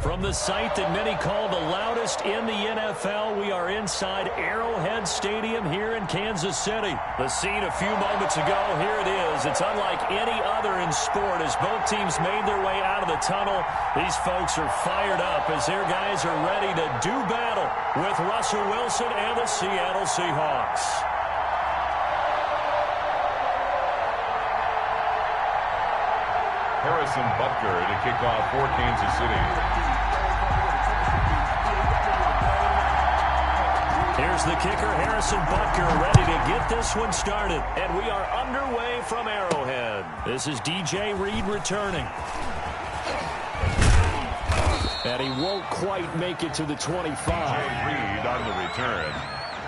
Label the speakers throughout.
Speaker 1: From the site that many call the loudest in the NFL, we are inside Arrowhead Stadium here in Kansas City. The scene a few moments ago, here it is. It's unlike any other in sport as both teams made their way out of the tunnel. These folks are fired up as their guys are ready to do battle with Russell Wilson and the Seattle Seahawks.
Speaker 2: Harrison Butker to kick off for Kansas City.
Speaker 1: Here's the kicker, Harrison Butker, ready to get this one started. And we are underway from Arrowhead. This is DJ Reed returning. And he won't quite make it to the 25.
Speaker 2: DJ Reed on the return.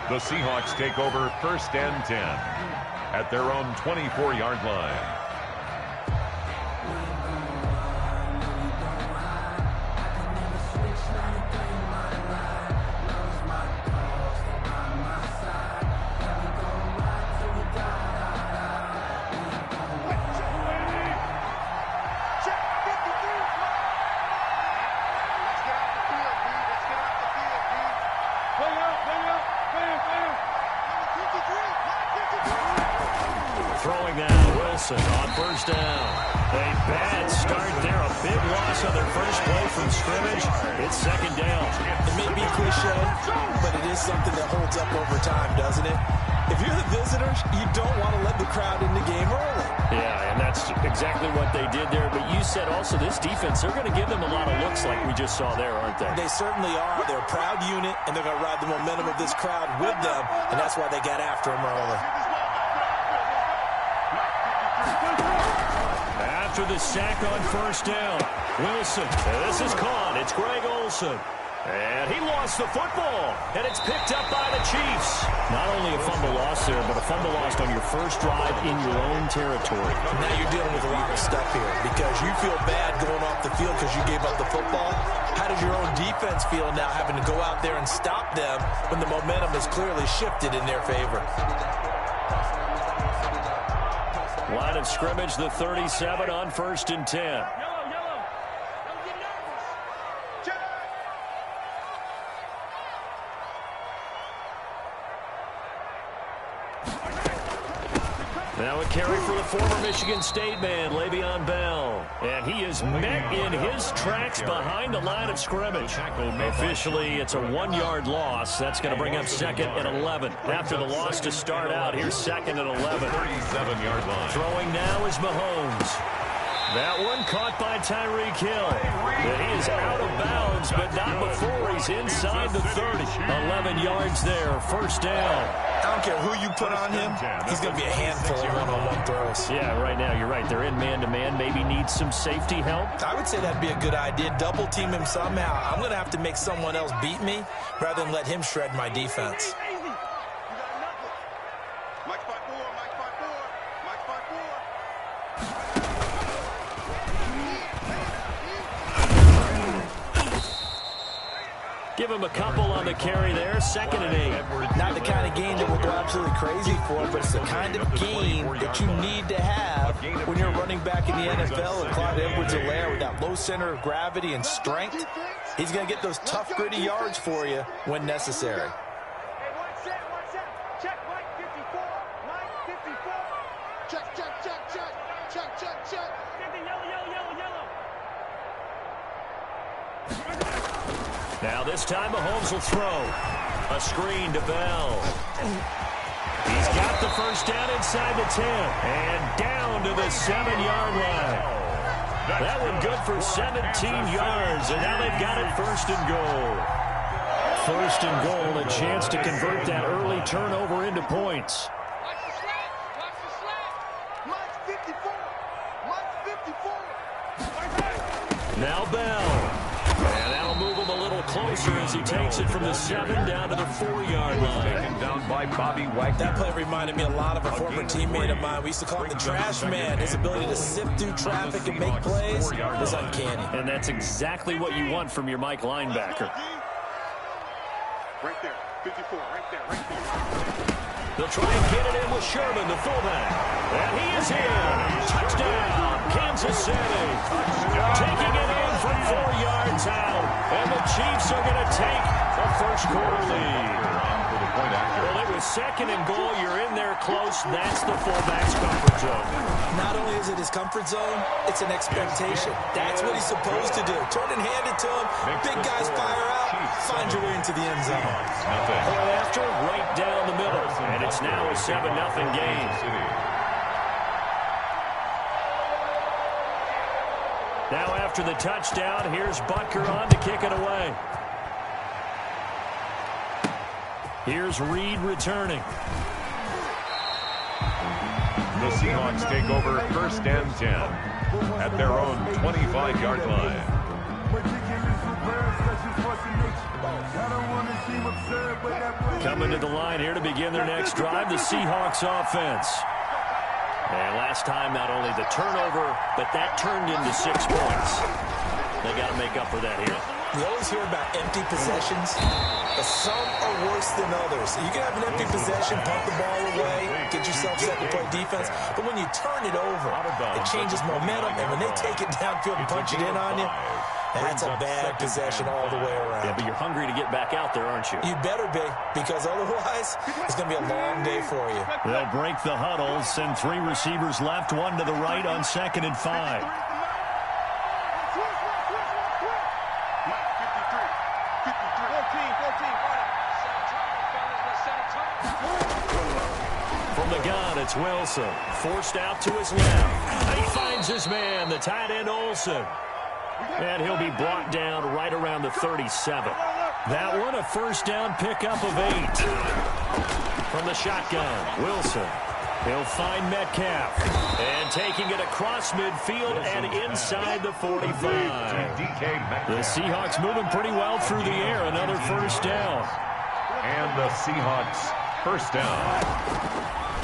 Speaker 2: The Seahawks take over 1st and 10 at their own 24-yard line.
Speaker 1: Throwing now, Wilson on 1st down. A bad start there, a big loss on their first play from scrimmage. It's 2nd down.
Speaker 3: It may be cliche, but it is something that holds up over time, doesn't it? If you're the visitors, you don't want to let the crowd in the game early.
Speaker 1: Yeah, and that's exactly what they did there. But you said also this defense, they're going to give them a lot of looks like we just saw there, aren't they?
Speaker 3: They certainly are. They're a proud unit, and they're going to ride the momentum of this crowd with them, and that's why they got after them early.
Speaker 1: After the sack on 1st down, Wilson, this is caught. It's Greg Olsen. And he lost the football, and it's picked up by the Chiefs. Not only a fumble loss there, but a fumble lost on your first drive in your own territory.
Speaker 3: Now you're dealing with a lot of stuff here because you feel bad going off the field because you gave up the football. How does your own defense feel now having to go out there and stop them when the momentum is clearly shifted in their favor?
Speaker 1: Line of scrimmage, the 37 on 1st and 10. Now a carry for the former Michigan State man, Le'Veon Bell. And he is met in his tracks behind the line of scrimmage. Officially, it's a 1-yard loss. That's going to bring up 2nd and 11. After the loss to start out, here's 2nd and 11.
Speaker 2: 37-yard line.
Speaker 1: Throwing now is Mahomes. That one caught by Tyreek Hill. And he is out of bounds, but not before he's inside the 30. 11 yards there, 1st down.
Speaker 3: I don't care who you put on him, he's going to be a handful of one-on-one throws.
Speaker 1: Yeah, right now, you're right. They're in man-to-man. Maybe need some safety help.
Speaker 3: I would say that'd be a good idea. Double team him somehow. I'm going to have to make someone else beat me rather than let him shred my defense.
Speaker 1: Give him a couple on the carry there. 2nd and 8.
Speaker 3: Not the kind of game that we'll go absolutely crazy for, but it's the kind of game that you need to have when you're running back in the NFL. And Clyde Edwards-Helaire with that low center of gravity and strength, he's going to get those tough, gritty yards for you when necessary.
Speaker 1: Now this time Mahomes will throw. A screen to Bell. He's got the 1st down inside the 10. And down to the 7-yard line. That one good for 17 yards. And now they've got it 1st and goal. 1st and goal, a chance to convert that early turnover into points. Now Bell. And that'll move him a little closer as he takes it from the 7 down to the 4-yard line.
Speaker 2: Taken down by Bobby Wagner.
Speaker 3: That play reminded me a lot of a former teammate of mine. We used to call him the trash man. His ability to sift through traffic and make plays is uncanny.
Speaker 1: And that's exactly what you want from your Mike linebacker.
Speaker 4: Right there, 54, right there.
Speaker 1: They'll try and get it in with Sherman, the fullback. And he is in. Touchdown, Kansas City. Taking it in from 4 yards out. Chiefs are going to take a first-quarter lead. Well, it was second and goal. You're in there close. That's the fullback's comfort zone.
Speaker 3: Not only is it his comfort zone, it's an expectation. That's what he's supposed to do. Turn and hand it to him. Big guys fire out. Find your way into the end zone.
Speaker 1: Point after, right down the middle. And it's now a 7-0 game. Now after the touchdown, here's Butker on to kick it away. Here's Reed returning.
Speaker 2: The Seahawks take over first and 10 at their own 25-yard line.
Speaker 1: Coming to the line here to begin their next drive, the Seahawks offense. And last time, not only the turnover, but that turned into 6 points. They got to make up for that here.
Speaker 3: We always hear about empty possessions, but some are worse than others. You can have an empty possession, pump the ball away, get yourself set to play defense, but when you turn it over, it changes momentum, and when they take it downfield and punch it in on you, that's a bad possession all the way around.
Speaker 1: Yeah, but you're hungry to get back out there, aren't you?
Speaker 3: You better be, because otherwise, it's going to be a long day for you.
Speaker 1: They'll break the huddle, send 3 receivers left, 1 to the right on 2nd and 5. From the gun, it's Wilson. Forced out to his left. He finds his man, the tight end Olsen. And he'll be brought down right around the 37. That one, a first down pickup of 8. From the shotgun, Wilson. He'll find Metcalf. And taking it across midfield and inside the 45. The Seahawks moving pretty well through the air. Another first down.
Speaker 2: And the Seahawks first down.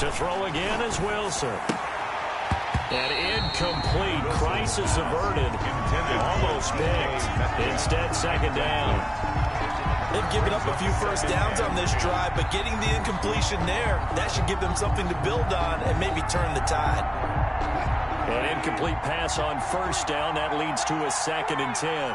Speaker 1: To throw again is Wilson. And incomplete. Crisis averted. Almost picked. Instead, 2nd down.
Speaker 3: They've given up a few first downs on this drive, but getting the incompletion there, that should give them something to build on and maybe turn the tide.
Speaker 1: An incomplete pass on first down. That leads to a 2nd and 10.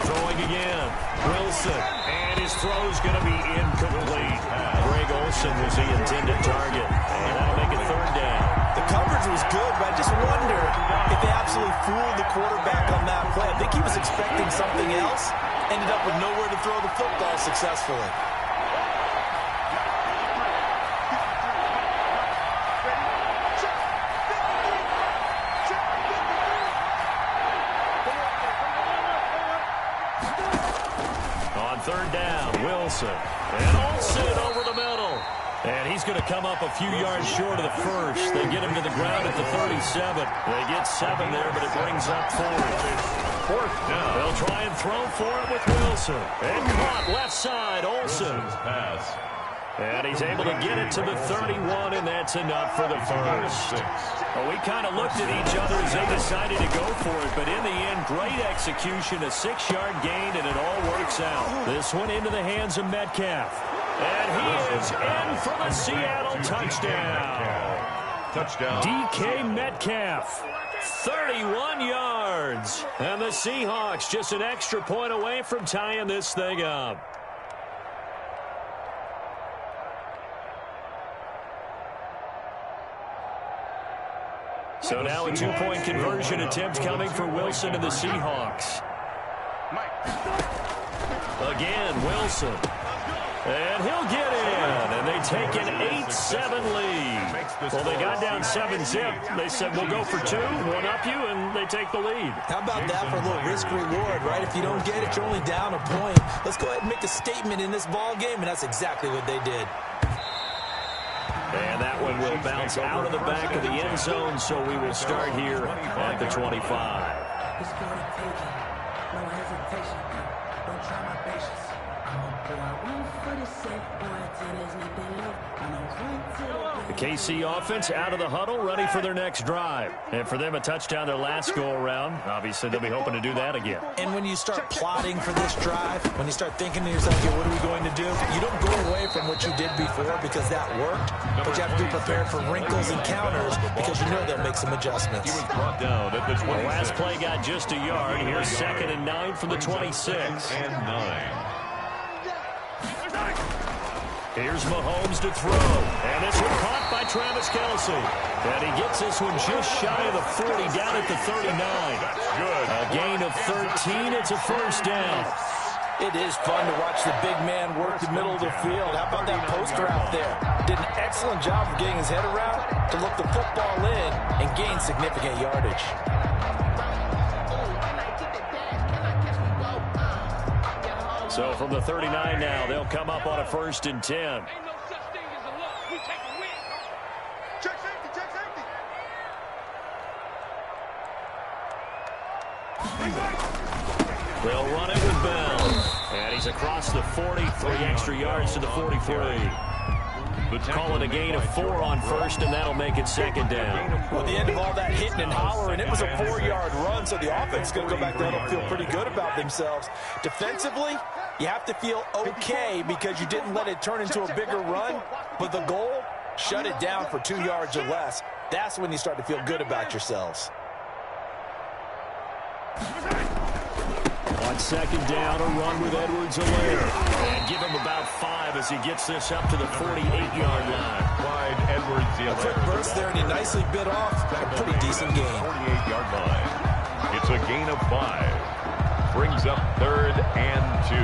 Speaker 1: Throwing again. Wilson. And his throw's going to be incomplete. Greg Olsen was the intended target. And that'll make it 3rd down.
Speaker 3: The coverage was good, but I just wonder if they absolutely fooled the quarterback on that play. I think he was expecting something else. Ended up with nowhere to throw the football successfully.
Speaker 1: On 3rd down, Wilson. And Olsen over the middle. And he's going to come up a few yards short of the first. They get him to the ground at the 37. They get 7 there, but it brings up 4th down. They'll try and throw for it with Wilson. And caught left side, Olsen. And he's able to get it to the 31, and that's enough for the first. Well, we kind of looked at each other as they decided to go for it, but in the end, great execution, a 6-yard gain, and it all works out. This one into the hands of Metcalf. And he is in for the Seattle touchdown.
Speaker 2: Touchdown.
Speaker 1: DK Metcalf, 31 yards. And the Seahawks just an extra point away from tying this thing up. So now a 2-point conversion attempt coming for Wilson and the Seahawks. Again, Wilson. And he'll get in. And they take an 8-7 lead. Well, they got down 7-zip. They said, we'll go for 2, one up you, and they take the lead.
Speaker 3: How about that for a little risk-reward, right? If you don't get it, you're only down a point. Let's go ahead and make a statement in this ball game, and that's exactly what they did.
Speaker 1: And that one will bounce out of the back of the end zone, so we will start here at the 25.
Speaker 5: It's going to take it. No hesitation. Don't try my patience.
Speaker 1: The KC offense out of the huddle, ready for their next drive. And for them, a touchdown their last go-around. Obviously, they'll be hoping to do that again.
Speaker 3: And when you start plotting for this drive, when you start thinking to yourself, okay, what are we going to do? You don't go away from what you did before because that worked, but you have to be prepared for wrinkles and counters because you know they'll make some adjustments.
Speaker 2: He was brought down at the 26.
Speaker 1: The last play got just a yard. Here's 2nd and 9 from the 26.
Speaker 2: And 9.
Speaker 1: Here's Mahomes to throw. And this one caught by Travis Kelce. And he gets this one just shy of the 40, down at the 39.
Speaker 2: Good.
Speaker 1: A gain of 13. It's a first down.
Speaker 3: It is fun to watch the big man work the middle of the field. How about that post route there? Did an excellent job of getting his head around to look the football in and gain significant yardage.
Speaker 1: So from the 39 now, they'll come up on a 1st and 10.
Speaker 4: Ain't no such thing as a loss. We take a win. Check safety, check safety.
Speaker 1: They'll run it with Bell. And he's across the 40, 3 extra yards to the 43. Call it a gain of 4 on 1st, and that'll make it 2nd down.
Speaker 3: Well, at the end of all that hitting and hollering, it was a 4-yard run, so the offense is going to go back there and feel pretty good about themselves. Defensively, you have to feel okay because you didn't let it turn into a bigger run, but the goal, shut it down for 2 yards or less. That's when you start to feel good about yourselves.
Speaker 1: On 2nd down, a run with Edwards-Helaire. And give him about 5 as he gets this up to the 48-yard line.
Speaker 2: Wide Edwards-Helaire.
Speaker 3: A quick burst there, and he nicely bit off a pretty decent gain.
Speaker 2: 48-yard line. It's a gain of 5. Brings up 3rd and 2.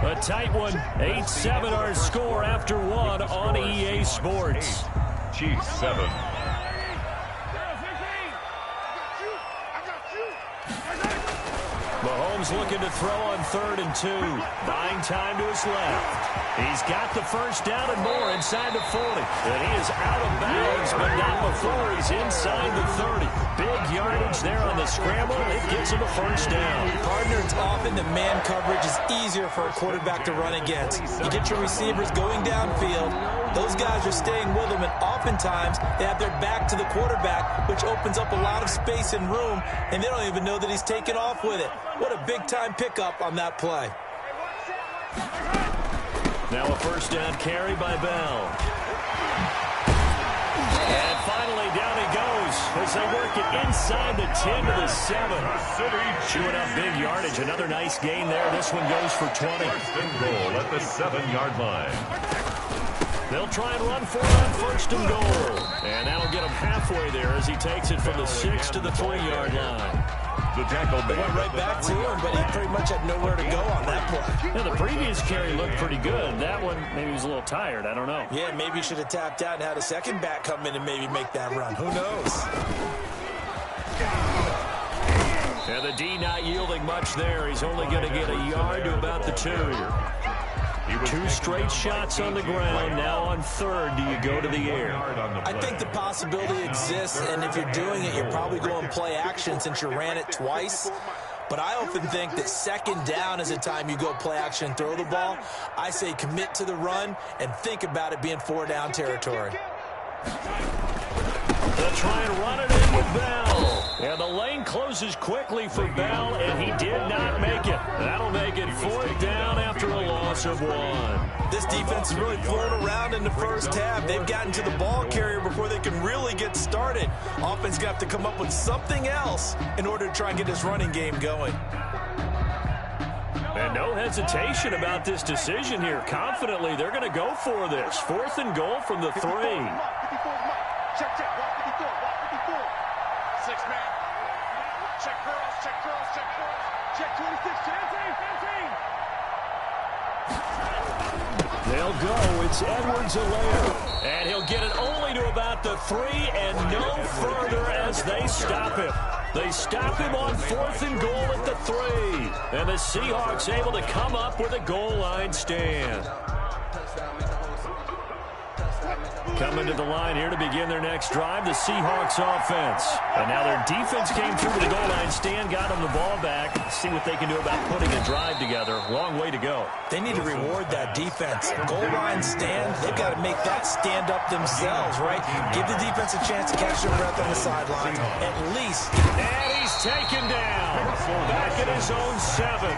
Speaker 1: A tight one. 8-7 our score after 1 on EA Sports.
Speaker 2: Chiefs 7.
Speaker 1: Mahomes looking to throw on 3rd and 2. Buying time to his left. He's got the first down and more inside the 40. And he is out of bounds, but not before he's inside the 30. Big yardage there on the scramble. It gets him a first down.
Speaker 3: Partner, it's often the man coverage is easier for a quarterback to run against. You get your receivers going downfield. Those guys are staying with them, and oftentimes they have their back to the quarterback, which opens up a lot of space and room, and they don't even know that he's taken off with it. What a big-time pickup on that play.
Speaker 1: Now a first down carry by Bell. And finally down he goes as they work it inside the 10 to the 7. Chewing up big yardage. Another nice gain there. This one goes for 20.
Speaker 2: First and goal at the 7-yard line.
Speaker 1: They'll try and run for it on 1st and goal. And that'll get him halfway there as he takes it from the 6 to the 3-yard line.
Speaker 2: The tackle
Speaker 3: They went right back to him, but he pretty much had nowhere to go on that play.
Speaker 1: Yeah, the previous carry looked pretty good. That one, maybe he was a little tired. I don't know.
Speaker 3: Yeah, maybe he should have tapped out and had a second back come in and maybe make that run. Who knows?
Speaker 1: And the D not yielding much there. He's only going to get a yard to about the 2. 2 straight shots on the ground. Now on 3rd, do you go to the air?
Speaker 3: I think the possibility exists, and if you're doing it, you're probably going play action since you ran it twice. But I often think that 2nd down is the time you go play action and throw the ball. I say commit to the run and think about it being 4-down territory.
Speaker 1: They'll try and run it in with Bell. And the lane closes quickly for Bell, and he did not make it. That'll make it 4th down after a loss of 1.
Speaker 3: This defense has really flown around in the first half. They've gotten to the ball carrier before they can really get started. Offense going to have to come up with something else in order to try and get this running game going.
Speaker 1: And no hesitation about this decision here. Confidently, they're going to go for this. 4th and goal from the 3.
Speaker 4: Check, walk 54, walk 54. 6-man. Check curls, check curls, check curls. Check 26, check 18.
Speaker 1: They'll go. It's Edwards-Helaire. And he'll get it only to about the 3 and no further as they stop him. They stop him on 4th and goal at the 3. And the Seahawks able to come up with a goal line stand. Coming to the line here to begin their next drive, the Seahawks offense. And now their defense came through to the goal line stand, got them the ball back. See what they can do about putting a drive together. Long way to go.
Speaker 3: They need to reward that defense. Goal line stand, they've got to make that stand up themselves, right? Give the defense a chance to catch their breath on the sideline. At least.
Speaker 1: And he's taken down. Back at his own 7.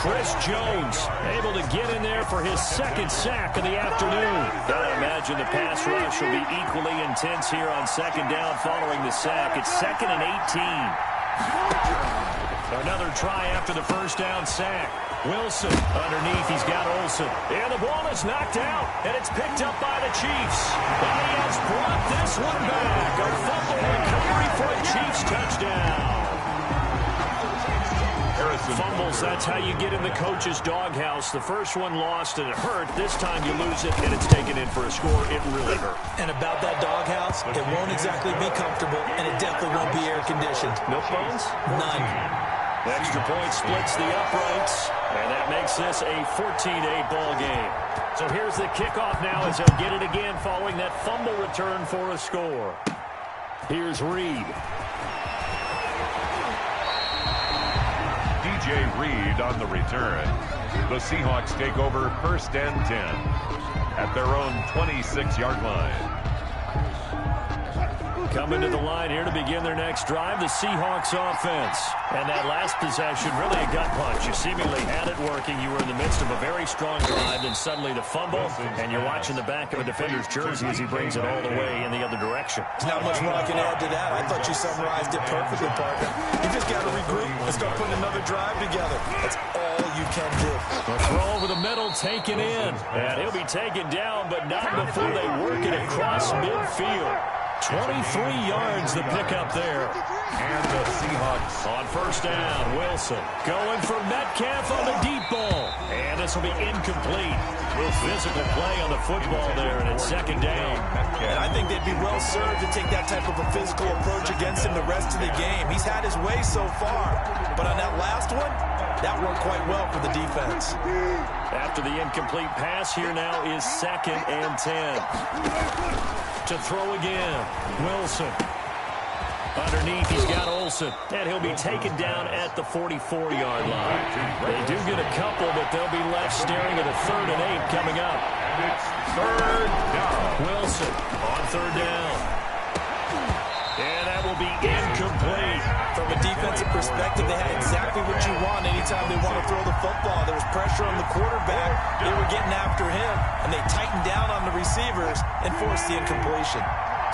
Speaker 1: Chris Jones able to get in there for his second sack of the afternoon. Gotta imagine the pass rush will be equally intense here on second down following the sack. It's 2nd and 18. Another try after the first down sack. Wilson underneath. He's got Olsen. And the ball is knocked out. And it's picked up by the Chiefs. And he has brought this one back. A fumble recovery for a Chiefs touchdown. Fumbles, that's how you get in the coach's doghouse. The first one lost and it hurt. This time you lose it and it's taken in for a score. It really hurt.
Speaker 3: And about that doghouse, it won't exactly be comfortable and it definitely won't be air conditioned.
Speaker 1: No phones?
Speaker 3: None.
Speaker 1: Extra point splits the uprights, and that makes this a 14-8 ball game. So here's the kickoff now as they'll get it again following that fumble return for a score. Here's Reed.
Speaker 2: DJ Reed on the return. The Seahawks take over 1st and 10 at their own 26-yard line.
Speaker 1: Coming to the line here to begin their next drive, the Seahawks offense. And that last possession, really a gut punch. You seemingly had it working. You were in the midst of a very strong drive, then suddenly the fumble, and you're watching the back of a defender's jersey as he brings it all the way in the other direction.
Speaker 3: There's not much more I can add to that. I thought you summarized it perfectly, partner. You just got to regroup and start putting another drive together. That's all you can do.
Speaker 1: A throw over the middle, taken in. And he'll be taken down, but not before they work it across midfield. 23 yards the pickup there.
Speaker 2: And the Seahawks
Speaker 1: on first down. Wilson going for Metcalf on the deep ball. And this will be incomplete. Physical play on the football there, and it's second down.
Speaker 3: And I think they'd be well served to take that type of a physical approach against him the rest of the game. He's had his way so far, but on that last one, that worked quite well for the defense.
Speaker 1: After the incomplete pass, here now is 2nd and 10. To throw again, Wilson. Underneath, he's got Olsen, and he'll be taken down at the 44-yard line. They do get a couple, but they'll be left staring at a 3rd and 8 coming up.
Speaker 2: It's 3rd down.
Speaker 1: Wilson on 3rd down. And that will be incomplete.
Speaker 3: From a defensive perspective, they had exactly what you want anytime they want to throw the football. There was pressure on the quarterback. They were getting after him, and they tightened down on the receivers and forced the incompletion.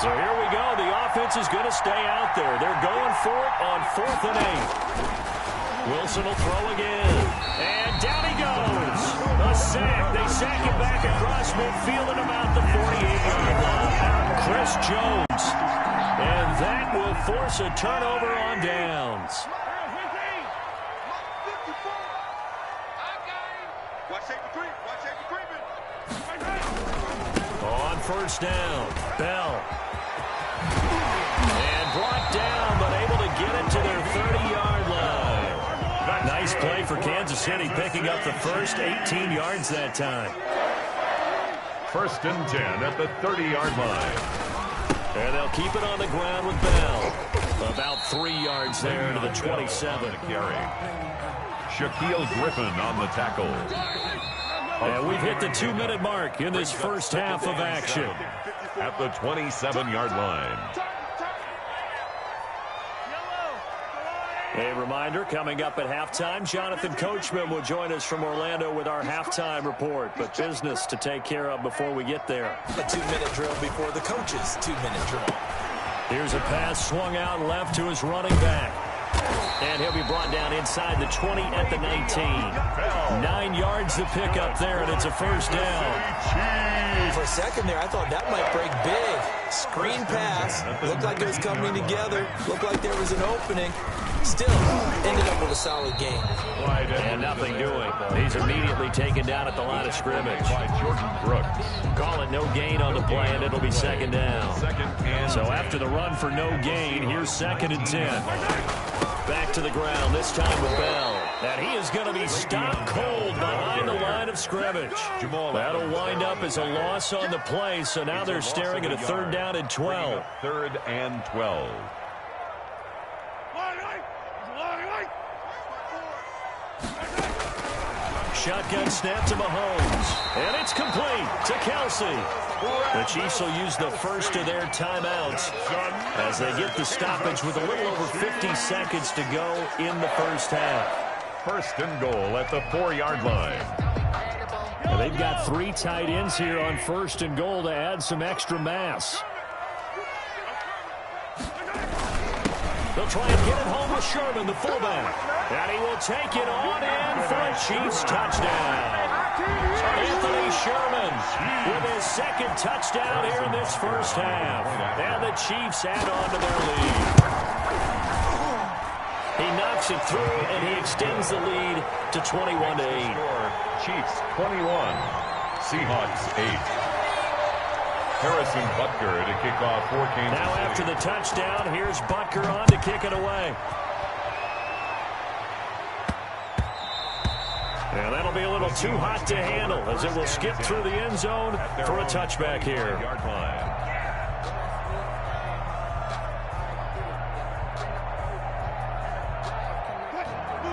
Speaker 1: So here we go. The offense is going to stay out there. They're going for it on 4th and 8. Wilson will throw again. And down he goes. A sack. They sack it back across midfield at about the 48-yard line. Chris Jones. And that will force a turnover on downs. On first down, Bell. And brought down, but able to get it to their 30-yard line. Nice play for Kansas City, picking up the first 18 yards that time.
Speaker 2: 1st and 10 at the 30-yard line.
Speaker 1: And they'll keep it on the ground with Bell. About 3 yards there to the 27.
Speaker 2: Shaquille Griffin on the tackle.
Speaker 1: And we've hit the 2-minute mark in this first half of action.
Speaker 2: At the 27-yard line.
Speaker 1: A reminder, coming up at halftime, Jonathan Coachman will join us from Orlando with our halftime report. But business to take care of before we get there.
Speaker 3: A 2-minute drill before the coach's 2-minute drill.
Speaker 1: Here's a pass swung out left to his running back. And he'll be brought down inside the 20 at the 19. 9 yards to pick up there, and it's a first down.
Speaker 3: For a second there, I thought that might break big. Screen pass. Looked like it was coming together. Looked like there was an opening. Still, ended up with a solid game.
Speaker 1: And nothing doing. He's immediately taken down at the line of scrimmage. Call it no gain on the play, and it'll be second down. So after the run for no gain, here's 2nd and 10. Back to the ground, this time with Bell. And he is going to be stopped cold behind the line of scrimmage. That'll wind up as a loss on the play, so now they're staring at a 3rd down and 12.
Speaker 2: 3rd and 12.
Speaker 1: Shotgun snap to Mahomes. And it's complete to Kelsey. The Chiefs will use the first of their timeouts as they get the stoppage with a little over 50 seconds to go in the first half.
Speaker 2: 1st and goal at the 4-yard line.
Speaker 1: And they've got 3 tight ends here on 1st and goal to add some extra mass. They'll try and get it home with Sherman, the fullback. And he will take it on in for a Chiefs touchdown. Anthony Sherman with his 2nd touchdown here in this first half. And the Chiefs add on to their lead. He knocks it through, and he extends the lead to 21-8.
Speaker 2: Chiefs 21, Seahawks 8. Harrison Butker to kick off for Kansas
Speaker 1: Now
Speaker 2: City.
Speaker 1: after the touchdown, here's Butker on to kick it away. And that'll be a little too hot to handle as it will skip through the end zone for a touchback here.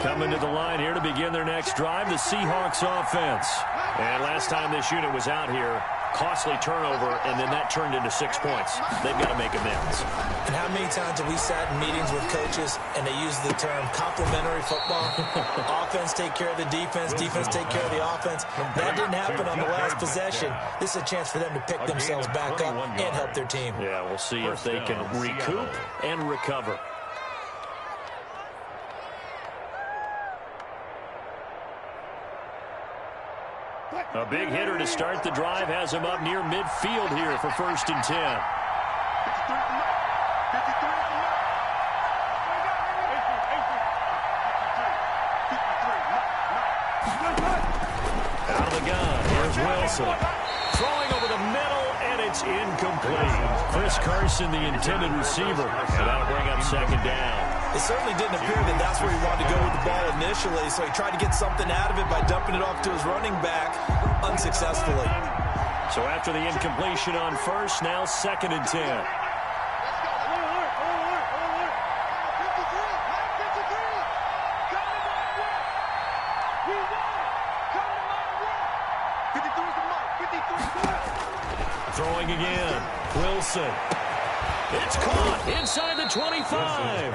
Speaker 1: Coming to the line here to begin their next drive, the Seahawks offense. And last time this unit was out here, costly turnover, and then that turned into 6 points. They've got to make amends.
Speaker 3: And how many times have we sat in meetings with coaches and they use the term complementary football? Offense take care of the defense, defense take care of the offense. That didn't happen on the last possession. This is a chance for them to pick themselves back up and help their team.
Speaker 1: Yeah, we'll see if they can recoup and recover. A big hitter to start the drive has him up near midfield here for 1st and 10. Out of the gun, here's Wilson. Throwing over the middle, and it's incomplete. Chris Carson, the intended receiver, and that'll bring up 2nd down.
Speaker 3: It certainly didn't appear that that's where he wanted to go with the ball initially, so he tried to get something out of it by dumping it off to his running back unsuccessfully.
Speaker 1: So after the incompletion on 1st, now 2nd and 10. Throwing again. Wilson. It's caught inside the 25.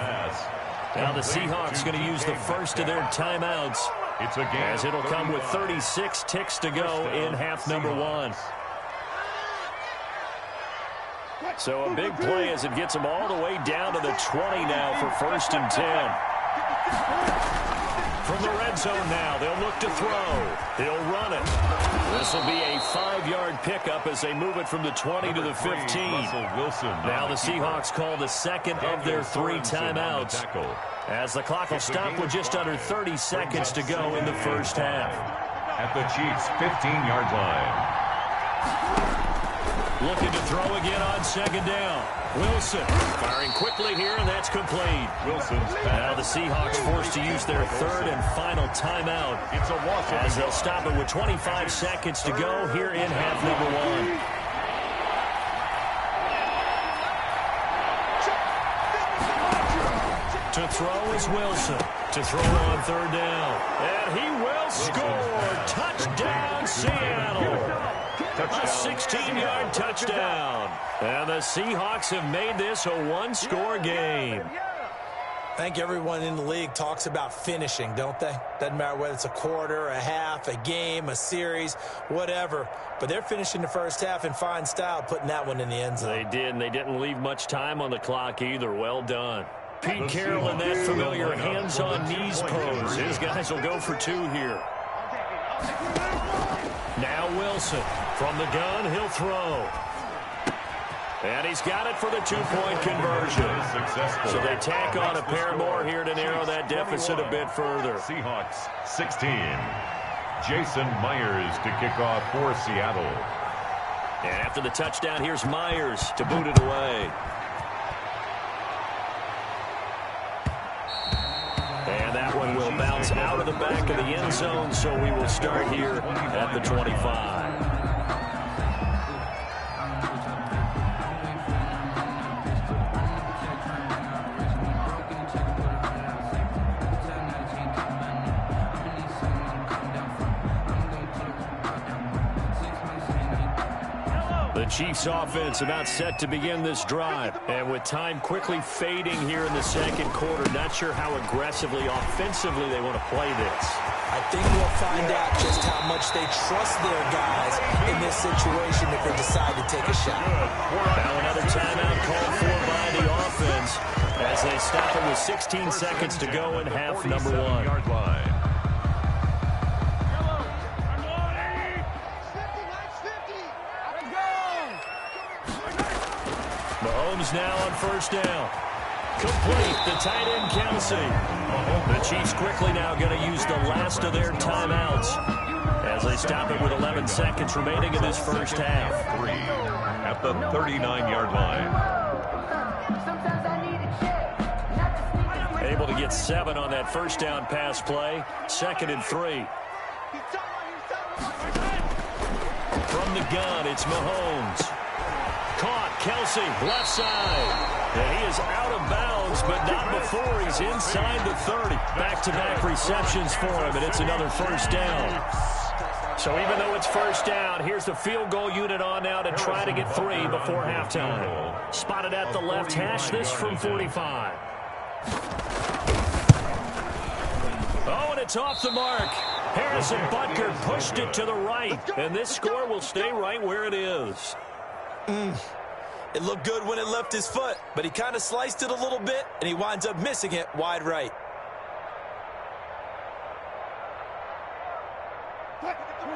Speaker 1: Now the Seahawks going to use the first of their timeouts as it'll come with 36 ticks to go in half number 1. So a big play as it gets them all the way down to the 20 now for 1st and 10. From the red zone now, they'll look to throw. He'll run it. This will be a 5-yard pickup as they move it from the 20 to the 15. Now the Seahawks call the 2nd of their 3 timeouts as the clock will stop with just under 30 seconds to go in the first half.
Speaker 2: At the Chiefs' 15-yard line.
Speaker 1: Looking to throw again on 2nd down. Wilson firing quickly here, and that's complete. Now the Seahawks forced to use their 3rd and final timeout as they'll stop it with 25 seconds to go here in half number 1. To throw is Wilson. To throw on 3rd down. And he will score. Touchdown, Seattle. A 16-yard touchdown. And the Seahawks have made this a 1-score game.
Speaker 3: I think everyone in the league talks about finishing, don't they? Doesn't matter whether it's a quarter, a half, a game, a series, whatever. But they're finishing the first half in fine style, putting that one in the end zone.
Speaker 1: They did, and they didn't leave much time on the clock either. Well done. Pete Carroll in that familiar hands-on-knees pose. His guys will go for 2 here. Now Wilson. From the gun, he'll throw. And he's got it for the 2-point conversion. So they tack on a pair more here to narrow that deficit a bit further.
Speaker 2: Seahawks 16. Jason Myers to kick off for Seattle.
Speaker 1: And after the touchdown, here's Myers to boot it away. And that one will bounce is out of the back of the end zone, so we will start here at the 25. The Chiefs offense about set to begin this drive. And with time quickly fading here in the second quarter, not sure how aggressively, offensively they want to play this.
Speaker 3: I think we'll find out just how much they trust their guys in this situation if they decide to take a shot.
Speaker 1: Now another timeout called for by the offense as they stop it with 16 seconds to go in half number one. Mahomes now on first down. Complete, the tight end Kelsey. The Chiefs quickly now going to use the last of their timeouts as they stop it with 11 seconds remaining in this first half.
Speaker 2: 3 at the 39-yard line.
Speaker 1: Able to get 7 on that first down pass play. 2nd and 3. From the gun, it's Mahomes. Caught, Kelsey, left side. And he is out of bounds, but not before he's inside the 30. Back-to-back receptions for him, and it's another first down. So even though it's first down, here's the field goal unit on now to try to get 3 before halftime. Spotted at the left hash, this from 45. Oh, and it's off the mark. Harrison Butker pushed it to the right, and this score will stay right where it is.
Speaker 3: It looked good when it left his foot, but he kind of sliced it a little bit, and he winds up missing it wide right.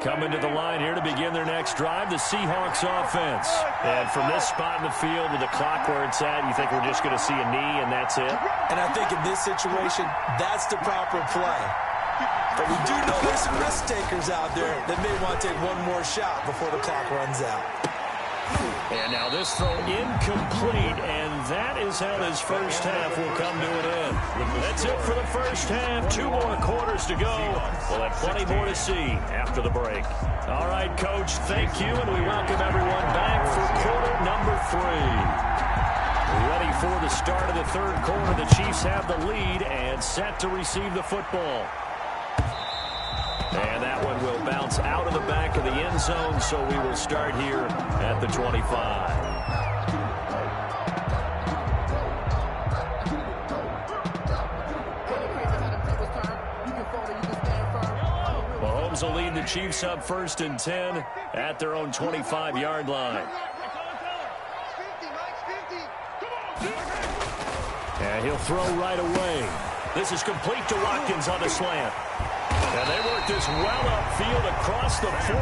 Speaker 1: Coming to the line here to begin their next drive, the Seahawks offense. And from this spot in the field with the clock where it's at, you think we're just going to see a knee and that's it?
Speaker 3: And I think in this situation, that's the proper play. But we do know there's some risk takers out there that may want to take one more shot before the clock runs out.
Speaker 1: And now this throw incomplete, and that is how this first half will come to an end. That's it for the first half. 2 more quarters to go. We'll have plenty more to see after the break. All right, Coach, thank you, and we welcome everyone back for quarter number 3. Ready for the start of the third quarter. The Chiefs have the lead and set to receive the football. And that one will bounce out of the back of the end zone, so we will start here at the 25. Mahomes will lead the Chiefs up 1st and 10 at their own 25-yard line. And he'll throw right away. This is complete to Watkins on the slant. And they work this well upfield across the 45.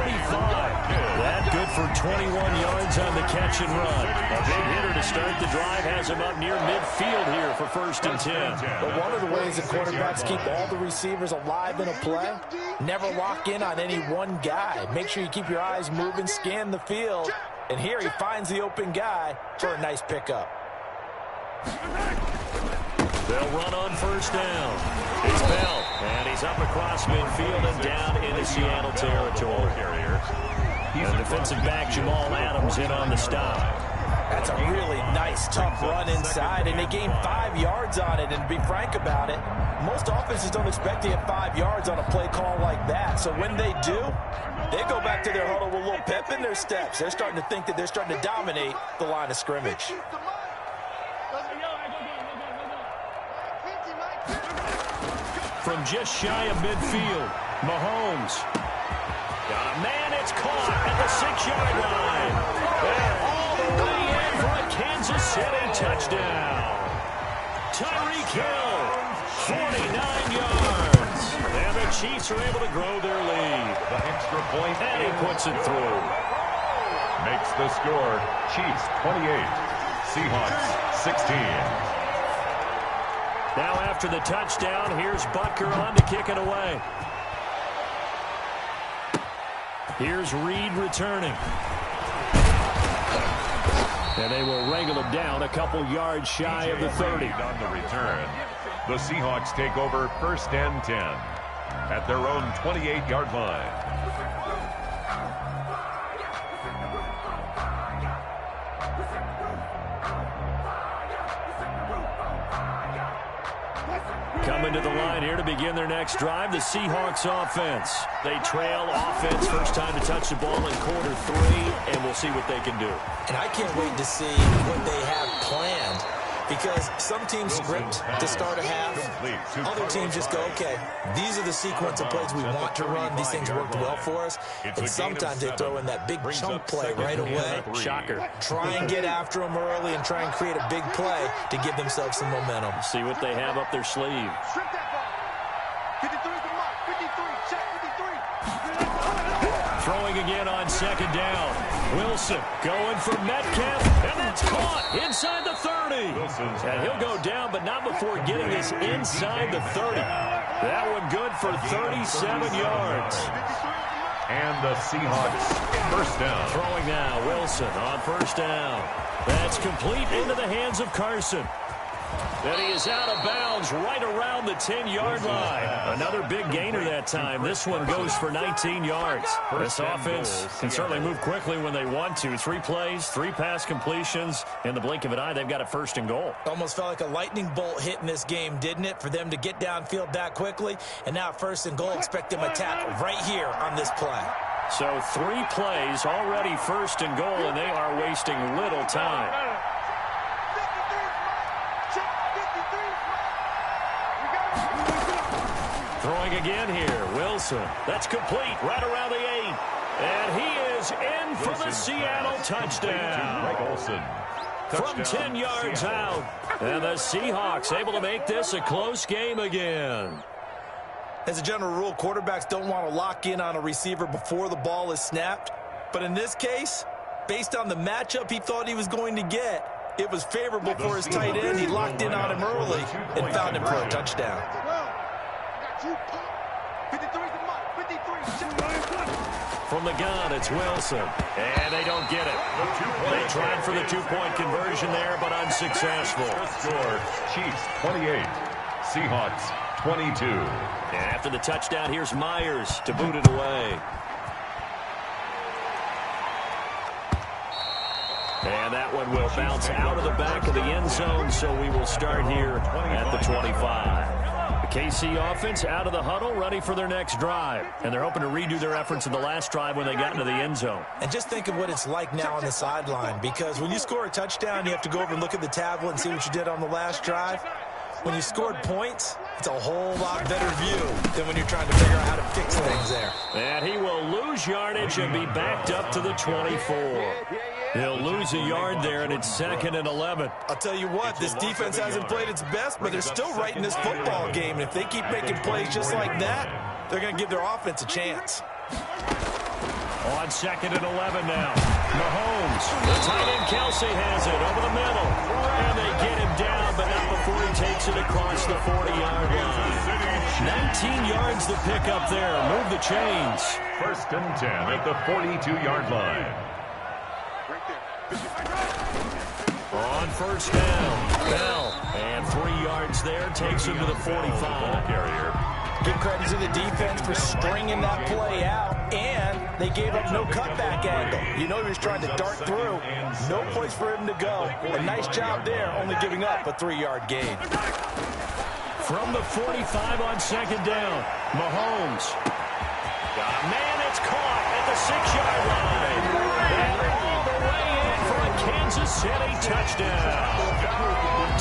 Speaker 1: That good for 21 yards on the catch and run. A big hitter to start the drive has him up near midfield here for 1st and 10.
Speaker 3: But one of the ways that quarterbacks keep all the receivers alive in a play, never lock in on any one guy. Make sure you keep your eyes moving, scan the field. And here he finds the open guy for a nice pickup.
Speaker 1: They'll run on 1st down. It's Bell, and he's up across midfield and down into Seattle territory. And defensive back Jamal Adams in on the stop.
Speaker 3: That's a really nice, tough run inside, and they gained 5 yards on it. And to be frank about it, most offenses don't expect to get 5 yards on a play call like that. So when they do, they go back to their huddle with a little pep in their steps. They're starting to think that they're starting to dominate the line of scrimmage.
Speaker 1: From just shy of midfield, Mahomes. Got a man, it's caught at the 6-yard line. And all the way in for a Kansas City touchdown. Tyreek Hill, 49 yards. And the Chiefs are able to grow their lead.
Speaker 2: The extra point.
Speaker 1: And he puts it through.
Speaker 2: Makes the score Chiefs 28, Seahawks 16.
Speaker 1: Now after the touchdown, here's Butker on to kick it away. Here's Reed returning. And they will wrangle him down a couple yards shy of the 30.
Speaker 2: On the return, the Seahawks take over 1st and 10. at their own 28-yard line.
Speaker 1: Coming to the line here to begin their next drive, the Seahawks offense. They trail offense, first time to touch the ball in quarter 3, and we'll see what they can do.
Speaker 3: And I can't wait to see what they have planned, because some teams script to start a half. Other teams just go, okay, these are the sequence of plays we want to run. These things worked well for us. And sometimes they throw in that big chunk play right away.
Speaker 1: Shocker.
Speaker 3: Try and get after them early and try and create a big play to give themselves some momentum.
Speaker 1: See what they have up their sleeve.
Speaker 4: Strip that ball. 53 is the mark. 53. Check 53.
Speaker 1: Throwing again on second down. Wilson going for Metcalf, and that's caught inside the 30. And he'll go down, but not before getting this inside the 30. That one good for 37 yards.
Speaker 2: And the Seahawks first down.
Speaker 1: Throwing now, Wilson on first down. That's complete into the hands of Carson. And he is out of bounds right around the 10-yard line. Another big gainer that time. This one goes for 19 yards. This offense can certainly move quickly when they want to. 3 plays, 3 pass completions. In the blink of an eye, they've got a first and goal.
Speaker 3: Almost felt like a lightning bolt hit in this game, didn't it? For them to get downfield that quickly. And now first and goal, expect them to attack right here on this play.
Speaker 1: So 3 plays, already first and goal, and they are wasting little time. Throwing again here, Wilson. That's complete right around the 8. And he is in for the Seattle touchdown. From 10 yards out. And the Seahawks able to make this a close game again.
Speaker 3: As a general rule, quarterbacks don't want to lock in on a receiver before the ball is snapped. But in this case, based on the matchup he thought he was going to get, it was favorable for his tight end. He locked in on him early and found him for a touchdown.
Speaker 1: From the gun, it's Wilson. And they don't get it. They tried for the 2-point conversion there, but unsuccessful.
Speaker 2: Score, Chiefs 28, Seahawks 22.
Speaker 1: And after the touchdown, here's Myers to boot it away. And that one will bounce out of the back of the end zone, so we will start here at the 25. The KC offense out of the huddle, ready for their next drive. And they're hoping to redo their efforts in the last drive when they got into the end zone.
Speaker 3: And just think of what it's like now on the sideline, because when you score a touchdown, you have to go over and look at the tablet and see what you did on the last drive. When you scored points, it's a whole lot better view than when you're trying to figure out how to fix things there.
Speaker 1: And he will lose yardage and be backed up to the 24. He'll lose a yard there, and it's 2nd and 11.
Speaker 3: I'll tell you what, this defense hasn't played its best, but they're still right in this football game. And if they keep making plays just like that, they're going to give their offense a chance.
Speaker 1: On 2nd and 11 now. Mahomes, the tight end Kelsey has it over the middle. And they get him down, but not before he takes it across the 40-yard line. 19 yards the pickup there. Move the chains.
Speaker 2: 1st and 10 at the 42-yard line.
Speaker 1: On first down, Bell. And 3 yards there, takes him to the 45.
Speaker 2: Carrier.
Speaker 3: Give credit to the defense for stringing that play out, and they gave up no cutback angle. You know he was trying to dart through. No place for him to go. A nice job there, only giving up a 3-yard gain.
Speaker 1: From the 45 on 2nd down, Mahomes. Got a man, it's caught at the 6-yard line. And all the way in for a Kansas City touchdown.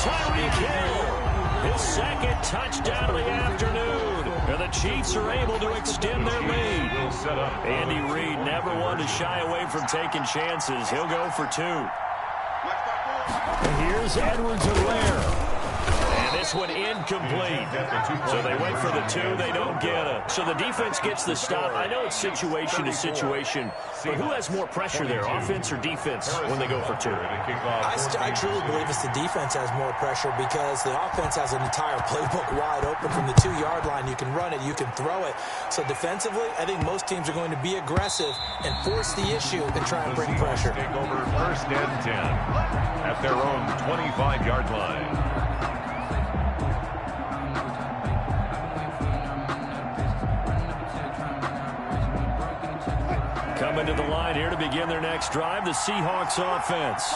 Speaker 1: Tyreek Hill, his 2nd touchdown of the afternoon. And the Chiefs are able to extend their lead. Andy Reid never one to shy away from taking chances. He'll go for 2. And here's Edwards-Helaire. And this one incomplete. So they wait for the 2. They don't get it. So the defense gets the stop. I know it's situation to situation, but who has more pressure there, offense or defense, when they go for 2?
Speaker 3: I truly believe it's the defense has more pressure, because the offense has an entire playbook wide open from the 2-yard line. You can run it, you can throw it. So defensively, I think most teams are going to be aggressive and force the issue and try and bring pressure.
Speaker 2: Take over 1st and 10 at their own 25-yard line.
Speaker 1: Coming to the line here to begin their next drive, the Seahawks offense.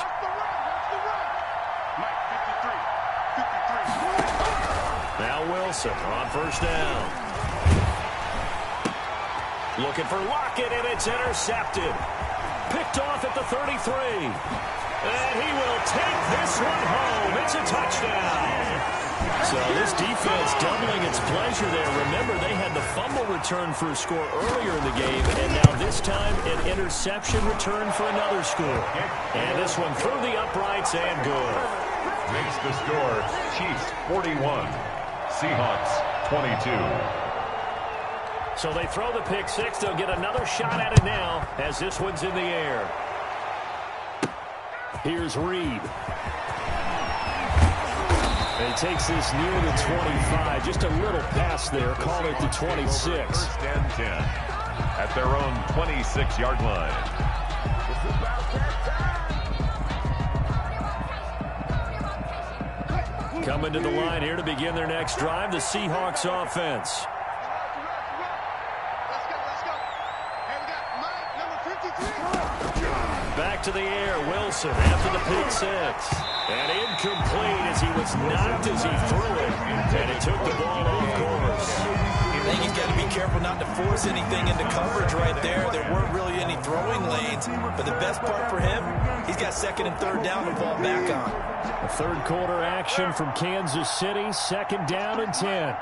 Speaker 1: Now Wilson on first down. Looking for Lockett, and it's intercepted. Picked off at the 33. And he will take this one home. It's a touchdown. So this defense doubling its pleasure there. Remember, they had the fumble return for a score earlier in the game, and now this time an interception return for another score. And this one through the uprights and good.
Speaker 2: Makes the score Chiefs 41, Seahawks 22.
Speaker 1: So they throw the pick six. They'll get another shot at it now as this one's in the air. Here's Reed. And he takes this near the 25. Just a little pass there. Call it the 26.
Speaker 2: First and 10 at their own 26-yard line.
Speaker 1: Coming to the line here to begin their next drive, the Seahawks offense. Back to the air, Wilson after the pick six. And incomplete as he was knocked as he threw it. And it took the ball off course.
Speaker 3: I think he's got to be careful not to force anything into coverage right there. There weren't really any throwing lanes. But the best part for him, he's got second and third down to fall back on.
Speaker 1: A third quarter action from Kansas City. Second down and 10.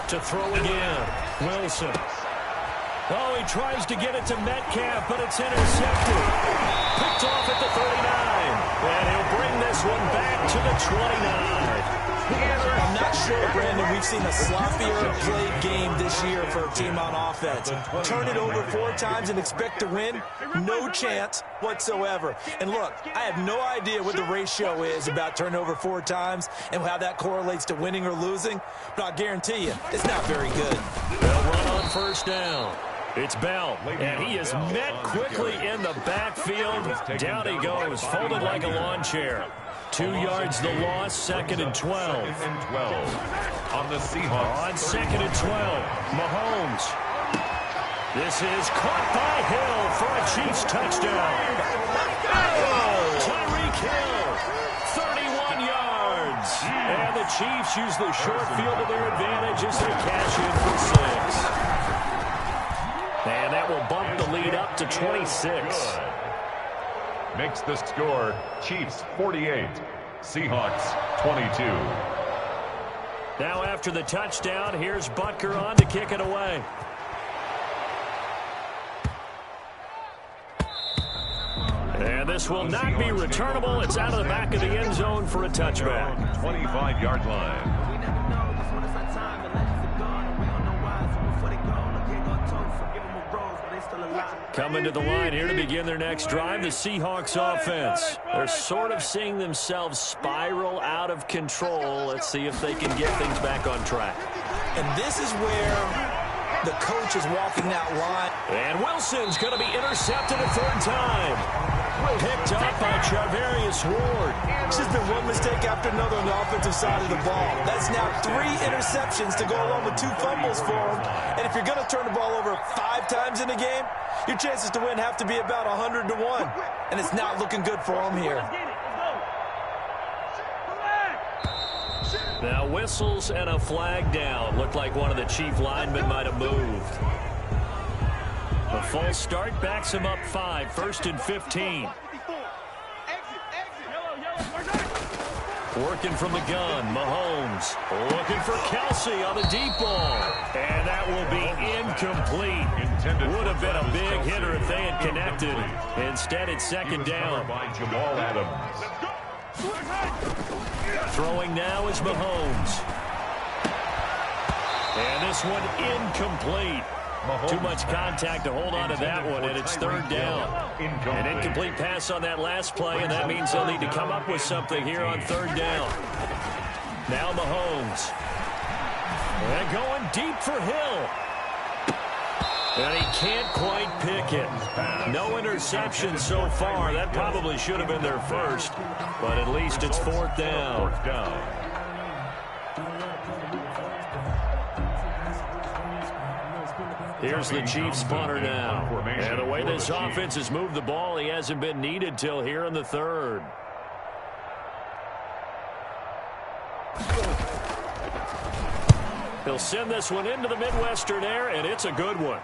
Speaker 1: To throw again, Wilson. Oh, he tries to get it to Metcalf, but it's intercepted. Picked off at the 39. And he'll bring this one back to the 29.
Speaker 3: I'm not sure, Brandon, we've seen a sloppier played game this year for a team on offense. Turn it over 4 times and expect to win? No chance whatsoever. And look, I have no idea what the ratio is about turning over 4 times and how that correlates to winning or losing, but I'll guarantee you, it's not very good.
Speaker 1: They'll run on first down. It's Bell, and he is met quickly in the backfield. Down he goes, folded like a lawn chair. 2 yards the loss, second and 12.
Speaker 2: On the Seahawks.
Speaker 1: On second and 12, Mahomes. This is caught by Hill for a Chiefs touchdown. Oh, Tyreek Hill, 31 yards. And the Chiefs use the short field to their advantage as they cash in for 6. And that will bump the lead up to 26.
Speaker 2: Makes the score Chiefs 48, Seahawks 22.
Speaker 1: Now after the touchdown, here's Butker on to kick it away. And this will not be returnable. It's out of the back of the end zone for a touchback.
Speaker 2: 25-yard line.
Speaker 1: Coming to the line here to begin their next drive, the Seahawks offense. They're sort of seeing themselves spiral out of control. Let's see if they can get things back on track.
Speaker 3: And this is where the coach is walking that line.
Speaker 1: And Wilson's going to be intercepted a third time. Picked up by Charvarius Ward.
Speaker 3: It's just been one mistake after another on the offensive side of the ball. That's now 3 interceptions to go along with 2 fumbles for him. And if you're going to turn the ball over 5 times in a game, your chances to win have to be about 100 to 1. And it's not looking good for him here.
Speaker 1: Now whistles and a flag down. Looked like one of the Chief linemen might have moved. A false start backs him up 5, first and 15. Working from the gun, Mahomes. Looking for Kelsey on the deep ball. And that will be incomplete. Would have been a big hitter if they had connected. Instead, it's second down.
Speaker 2: By Jamal Adams.
Speaker 1: Throwing now is Mahomes. And this one incomplete. Too much contact to hold on to that one, and it's third down. An incomplete pass on that last play, and that means they'll need to come up with something here on third down. Now Mahomes. And going deep for Hill. And he can't quite pick it. No interception so far. That probably should have been their first, but at least it's fourth down. Here's the Chiefs punter now. And the way this offense has moved the ball, he hasn't been needed till here in the third. He'll send this one into the Midwestern air, and it's a good one.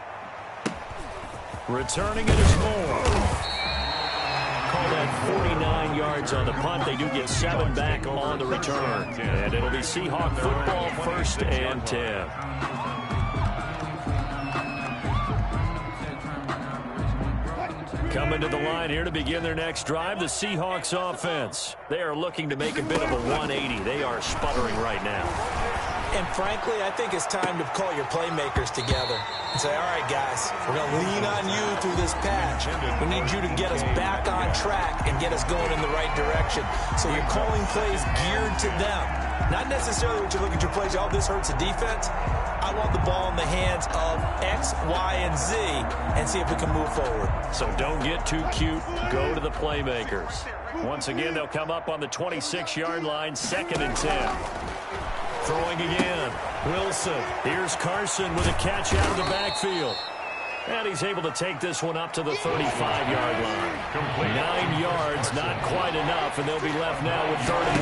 Speaker 1: Returning it is Moore. Call that 49 yards on the punt. They do get 7 back on the return. And it'll be Seahawk football, 1st and 10. Coming to the line here to begin their next drive, the Seahawks offense. They are looking to make a bit of a 180. They are sputtering right now.
Speaker 3: And frankly, I think it's time to call your playmakers together and say, all right, guys, we're going to lean on you through this patch. We need you to get us back on track and get us going in the right direction. So you're calling plays geared to them. Not necessarily what you look at your plays, oh, this hurts the defense. I want the ball in the hands of X, Y, and Z and see if we can move forward.
Speaker 1: So don't get too cute. Go to the playmakers. Once again, they'll come up on the 26-yard line, 2nd and 10. Throwing again. Wilson. Here's Carson with a catch out of the backfield. And he's able to take this one up to the 35-yard line. 9 yards, not quite enough, and they'll be left now with 3rd and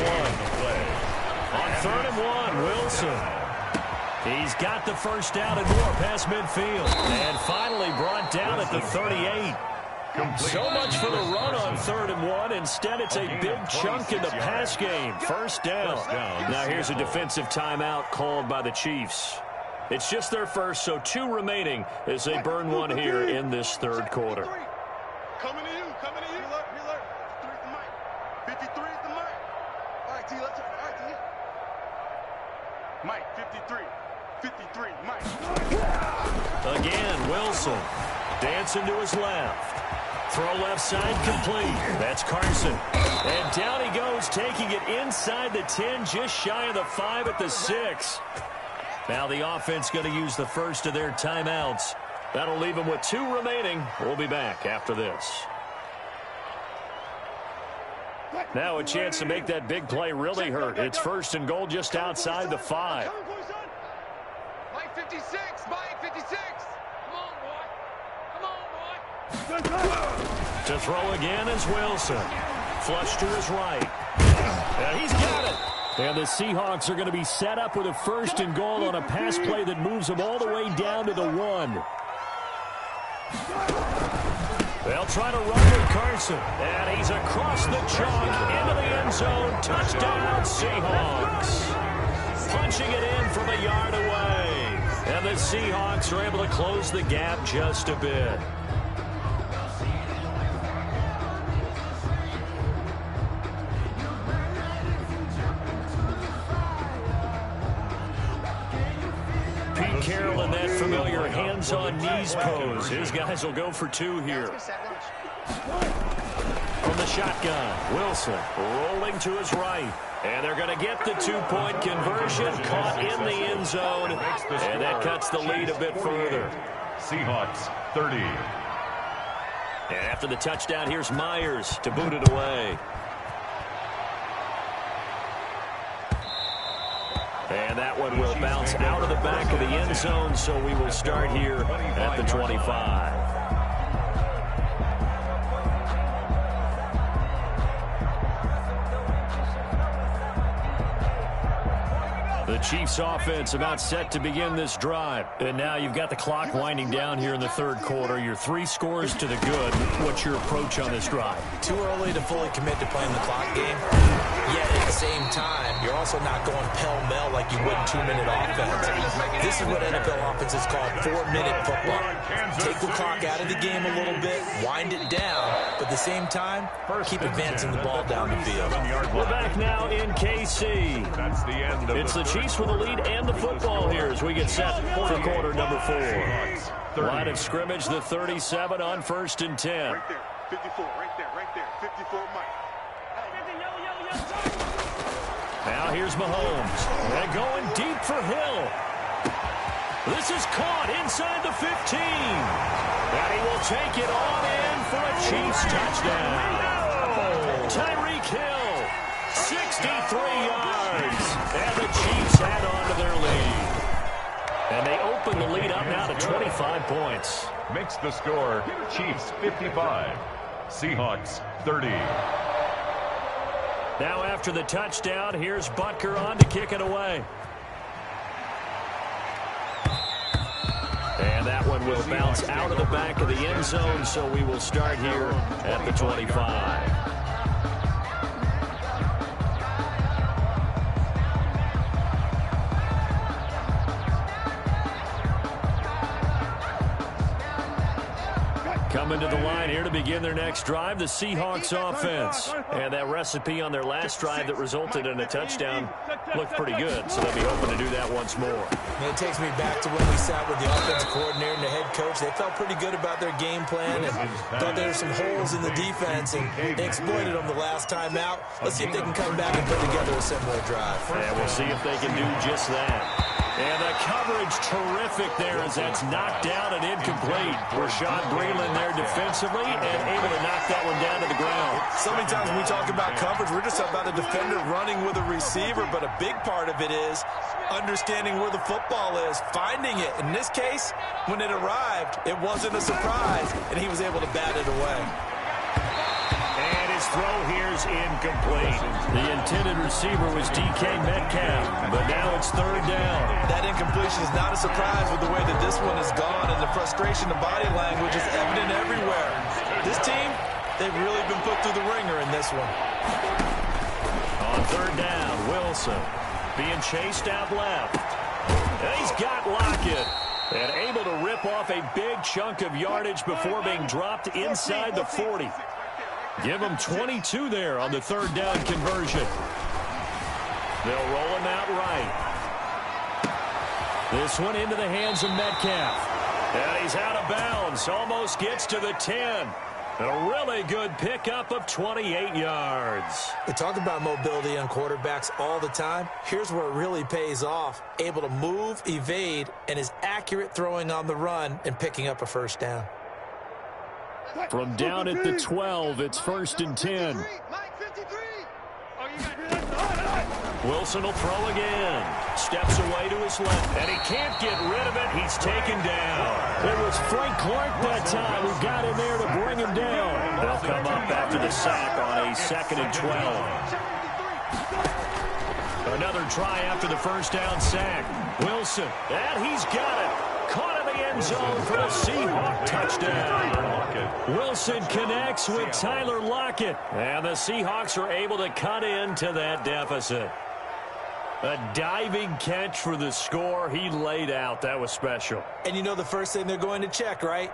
Speaker 1: 1. On 3rd and 1, Wilson. He's got the first down and more past midfield. And finally brought down at the 38. So much for the run on 3rd and 1. Instead, it's a big chunk in the pass game. 1st down. Now here's a defensive timeout called by the Chiefs. It's just their first, so 2 remaining as they burn one here in this 3rd quarter.
Speaker 4: Coming to you, coming to you. Reload. 53 is the mic. 53 is the mic. All right, T, let's turn. All right, T. Mike, 53. 53, Mike.
Speaker 1: Again, Wilson. Dancing to his left. Throw left side complete. That's Carson. And down he goes, taking it inside the 10, just shy of the 5 at the 6. Now the offense going to use the first of their timeouts. That'll leave them with 2 remaining. We'll be back after this. Now a chance to make that big play really hurt. It's 1st and goal just outside the 5.
Speaker 4: Mike 56, Mike 56. Come on, boy. Come on, boy.
Speaker 1: To throw again is Wilson. Flush to his right. And he's got it. And the Seahawks are going to be set up with a 1st and goal on a pass play that moves them all the way down to the 1. They'll try to run with Carson. And he's across the chalk into the end zone. Touchdown, Seahawks. Punching it in from a yard away. And the Seahawks are able to close the gap just a bit. Carroll in that familiar hands-on knees pose. His guys will go for 2 here. From the shotgun, Wilson rolling to his right. And they're going to get the 2-point conversion. Caught in the end zone. And that cuts the lead a bit further.
Speaker 2: Seahawks 30.
Speaker 1: And after the touchdown, here's Myers to boot it away. And that one will bounce out of the back of the end zone, so we will start here at the 25. The Chiefs offense about set to begin this drive. And now you've got the clock winding down here in the 3rd quarter. Your 3 scores to the good. What's your approach on this drive?
Speaker 3: Too early to fully commit to playing the clock game. Yet at the same time, you're also not going pell-mell like you would in 2-minute offense. This is what NFL offenses call 4-minute football. Take the clock out of the game a little bit, wind it down, but at the same time, keep advancing the ball down the field.
Speaker 1: We're back now in KC.
Speaker 2: That's the end of
Speaker 1: It's the Chiefs with the lead and the football here as we get set for quarter number 4. Line of scrimmage, the 37 on 1st and 10.
Speaker 4: Right there, 54, right there. 54, Mike.
Speaker 1: Now here's Mahomes. They're going deep for Hill. This is caught inside the 15. And he will take it on in for a Chiefs touchdown. Tyreek Hill, 63 yards. And the Chiefs add on to their lead. And they open the lead up now to 25 points.
Speaker 2: Makes the score Chiefs 55, Seahawks 30.
Speaker 1: Now after the touchdown, here's Butker on to kick it away. And that one will bounce out of the back of the end zone, so we will start here at the 25. Coming to the line here to begin their next drive, the Seahawks offense. And that recipe on their last drive that resulted in a touchdown looked pretty good, so they'll be hoping to do that once more.
Speaker 3: And it takes me back to when we sat with the offensive coordinator and the head coach. They felt pretty good about their game plan and thought there were some holes in the defense, and they exploited them the last time out. Let's see if they can come back and put together a similar drive.
Speaker 1: And we'll see if they can do just that. And the coverage terrific there as that's knocked down and incomplete. Rashad Breeland there defensively and able to knock that one down to the ground.
Speaker 3: So many times when we talk about coverage, we're just about a defender running with a receiver, but a big part of it is understanding where the football is, finding it. In this case, when it arrived, it wasn't a surprise, and he was able to bat it away.
Speaker 1: And his throw here's incomplete. The intended receiver was DK Metcalf, but now it's third down.
Speaker 3: That incompletion is not a surprise with the way that this one has gone, and the frustration, the body language is evident everywhere. This team, they've really been put through the ringer in this one.
Speaker 1: On third down, Wilson being chased out left. And he's got Lockett. And able to rip off a big chunk of yardage before being dropped inside the 40. Give him 22 there on the third down conversion. They'll roll him out right. This one into the hands of Metcalf. And he's out of bounds. Almost gets to the 10. And a really good pickup of 28 yards.
Speaker 3: We talk about mobility on quarterbacks all the time. Here's where it really pays off. Able to move, evade, and is accurate throwing on the run and picking up a first down.
Speaker 1: From down at the 12, it's first and 10. Wilson will throw again. Steps away to his left, and he can't get rid of it. He's taken down. It was Frank Clark that time who got in there to bring him down. They'll come up after the sack on a 2nd and 12. Another try after the first down sack. Wilson, and he's got it. Caught in the end zone for a Seahawk touchdown. Wilson connects with Tyler Lockett. And the Seahawks are able to cut into that deficit. A diving catch for the score. He laid out. That was special.
Speaker 3: And you know the first thing they're going to check, right?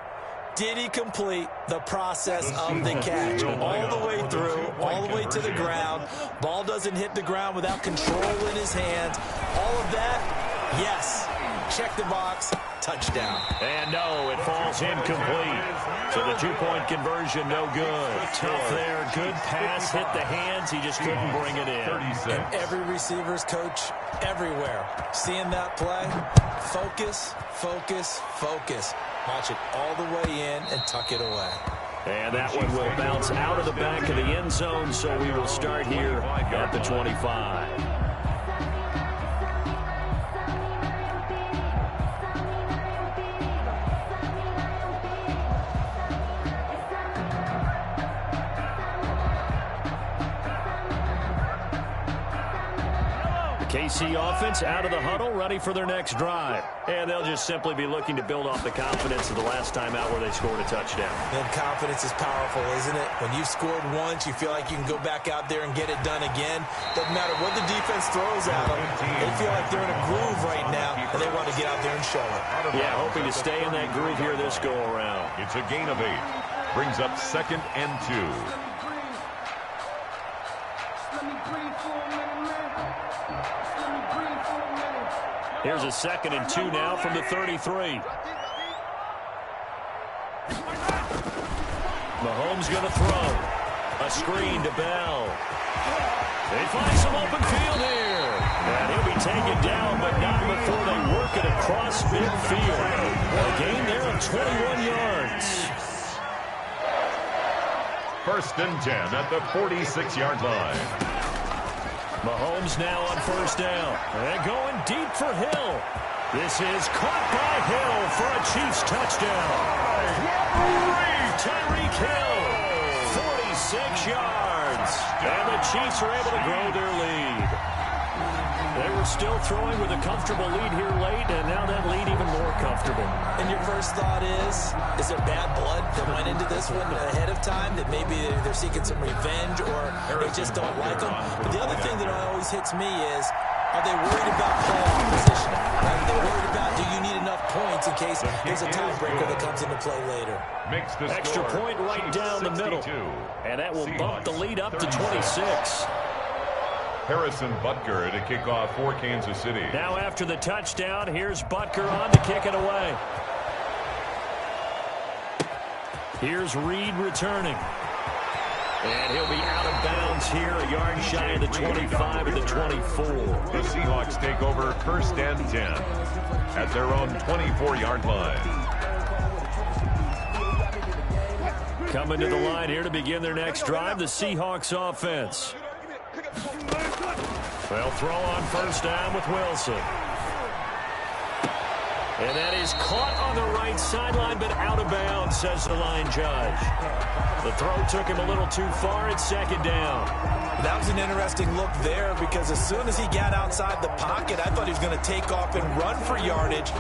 Speaker 3: Did he complete the process of the catch? All the way through, all the way to the ground. Ball doesn't hit the ground without control in his hands. All of that, yes. Check the box. Touchdown.
Speaker 1: And no, it falls incomplete. So the two-point conversion, no good. Tough there. Good pass. Hit the hands. He just couldn't bring it in.
Speaker 3: And every receiver's coach everywhere. Seeing that play, focus, focus, focus. Watch it all the way in and tuck it away.
Speaker 1: And that one will bounce out of the back of the end zone, so we will start here at the 25. KC offense out of the huddle, ready for their next drive. And they'll just simply be looking to build off the confidence of the last time out where they scored a touchdown.
Speaker 3: And confidence is powerful, isn't it? When you've scored once, you feel like you can go back out there and get it done again. Doesn't matter what the defense throws at them. They feel like they're in a groove right now, and they want to get out there and show it.
Speaker 1: Yeah, hoping to stay in that groove here this go-around.
Speaker 2: It's a gain of 8. Brings up 2nd and 2.
Speaker 1: Here's a 2nd and 2 now from the 33. Mahomes going to throw. A screen to Bell. They find some open field here. And he'll be taken down, but not before they work it across midfield. A gain there of 21 yards.
Speaker 2: First and 10 at the 46-yard line.
Speaker 1: Mahomes now on first down. And going deep for Hill. This is caught by Hill for a Chiefs touchdown. Tyreek Hill, 46 yards. And the Chiefs are able to grow their lead. They were still throwing with a comfortable lead here late, and now that lead even more comfortable.
Speaker 3: And your first thought is there bad blood that went into this one ahead of time, that maybe they're seeking some revenge or they just don't like them? But the other thing that always hits me is, are they worried about playoff positioning? Are they worried about, do you need enough points in case there's a tiebreaker that comes into play later?
Speaker 1: Extra point right down the middle. And that will bump the lead up to 26.
Speaker 2: Harrison Butker to kick off for Kansas City.
Speaker 1: Now after the touchdown, here's Butker on to kick it away. Here's Reed returning. And he'll be out of bounds here, a yard shy of the 25 and the 24.
Speaker 2: The Seahawks take over first and 10 at their own 24-yard line.
Speaker 1: Coming to the line here to begin their next drive, the Seahawks offense. They'll throw on first down with Wilson. And that is caught on the right sideline, but out of bounds, says the line judge. The throw took him a little too far. It's second down.
Speaker 3: That was an interesting look there, because as soon as he got outside the pocket, I thought he was going to take off and run for yardage.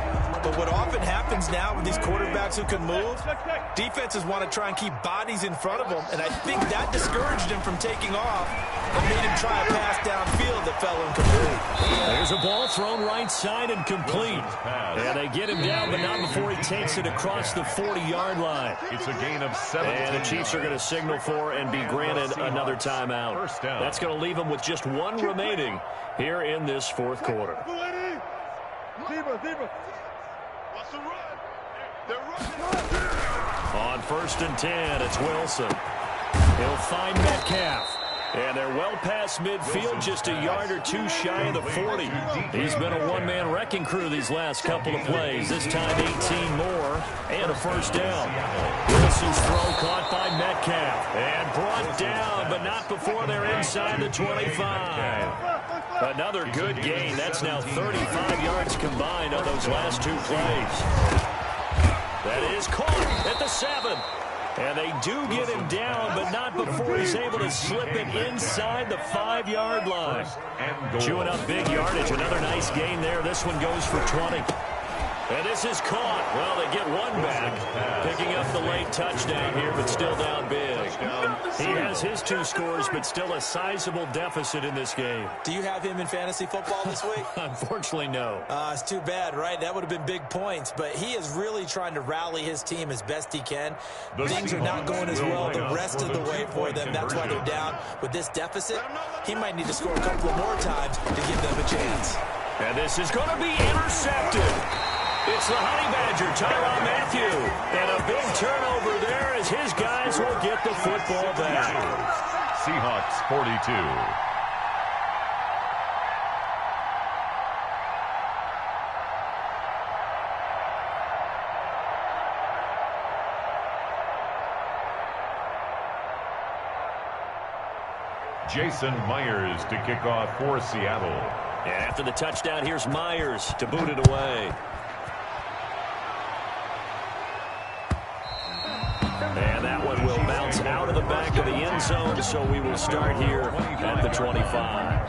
Speaker 3: But what often happens now with these quarterbacks who can move, defenses want to try and keep bodies in front of them, and I think that discouraged him from taking off and made him try a pass downfield that fell incomplete.
Speaker 1: There's a ball thrown right side and complete. And they get him down, but not before he takes it across the 40-yard line.
Speaker 2: It's a gain of 7.
Speaker 1: And the Chiefs are going to signal for and be granted another timeout. That's going to leave them with just one remaining here in this fourth quarter. On first and 10, it's Wilson. He'll find Metcalf. And they're well past midfield, just a yard or two shy of the 40. He's been a one-man wrecking crew these last couple of plays. This time 18 more and a first down. Wilson's throw caught by Metcalf and brought down, but not before they're inside the 25. Another good gain. That's now 35 yards combined on those last two plays. That is caught at the 7. And they do get him down, but not before he's able to slip it inside the 5-yard line. Chewing up big yardage. Another nice gain there. This one goes for 20. And this is caught. Well, they get one back. Picking up the late touchdown here, but still down big. He has his 2 scores, but still a sizable deficit in this game.
Speaker 3: Do you have him in fantasy football this week?
Speaker 1: Unfortunately, no.
Speaker 3: It's too bad, right? That would have been big points, but he is really trying to rally his team as best he can. Things are not going as well the rest of the way for them. That's why they're down. With this deficit, he might need to score a couple of more times to give them a chance.
Speaker 1: And this is going to be intercepted. It's the Honey Badger, Tyrann Mathieu. And a big turnover there as his guys will get the football back.
Speaker 2: Seahawks 42. Jason Myers to kick off for Seattle.
Speaker 1: And after the touchdown, here's Myers to boot it away. And that one will bounce out of the back of the end zone, so we will start here at the 25.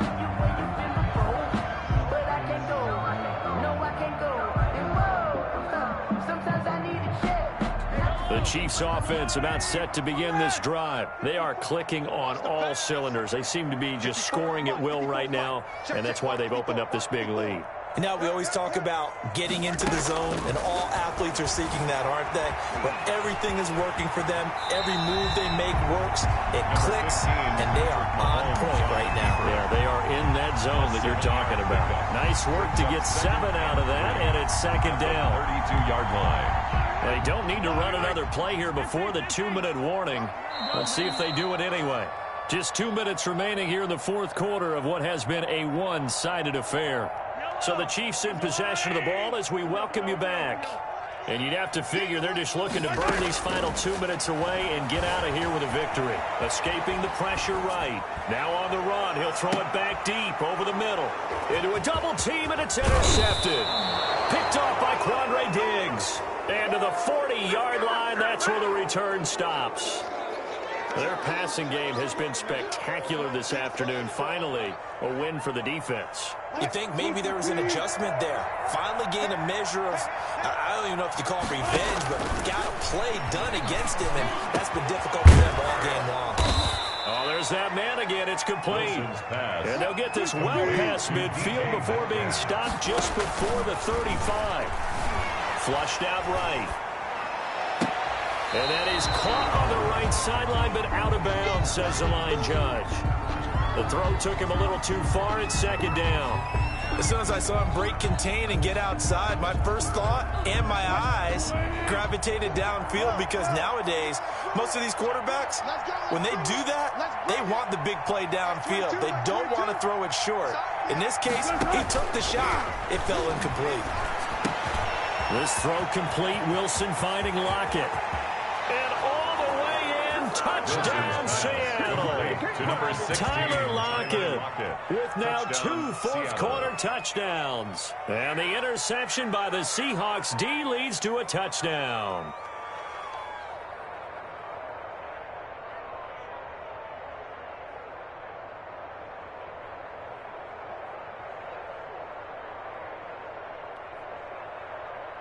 Speaker 1: The Chiefs offense about set to begin this drive. They are clicking on all cylinders. They seem to be just scoring at will right now, and that's why they've opened up this big lead.
Speaker 3: You know, we always talk about getting into the zone, and all athletes are seeking that, aren't they? But everything is working for them. Every move they make works. It clicks, and they are on point right now.
Speaker 1: Yeah, they are in that zone that you're talking about. Nice work to get 7 out of that, and it's second down.
Speaker 2: 32-yard line.
Speaker 1: They don't need to run another play here before the 2-minute warning. Let's see if they do it anyway. Just 2 minutes remaining here in the fourth quarter of what has been a one-sided affair. So the Chiefs in possession of the ball as we welcome you back. And you'd have to figure they're just looking to burn these final 2 minutes away and get out of here with a victory. Escaping the pressure right. Now on the run. He'll throw it back deep over the middle. Into a double team, and it's intercepted. Picked off by Quandre Diggs. And to the 40-yard line, that's where the return stops. Their passing game has been spectacular this afternoon. Finally, a win for the defense.
Speaker 3: You think maybe there was an adjustment there. Finally gained a measure of, I don't even know if you call it revenge, but got a play done against him, and that's been difficult for them all game long.
Speaker 1: Oh, there's that man again. It's complete. And they'll get this well past midfield before being stopped just before the 35. Flushed out right. And that is caught on the right sideline, but out of bounds, says the line judge. The throw took him a little too far. It's second down.
Speaker 3: As soon as I saw him break contain and get outside, my first thought and my eyes gravitated downfield, because nowadays, most of these quarterbacks, when they do that, they want the big play downfield. They don't want to throw it short. In this case, he took the shot. It fell incomplete.
Speaker 1: This throw complete. Wilson finding Lockett. And all the way in, touchdown Seattle. Tyler Lockett with now 2 fourth-quarter touchdowns. And the interception by the Seahawks D leads to a touchdown.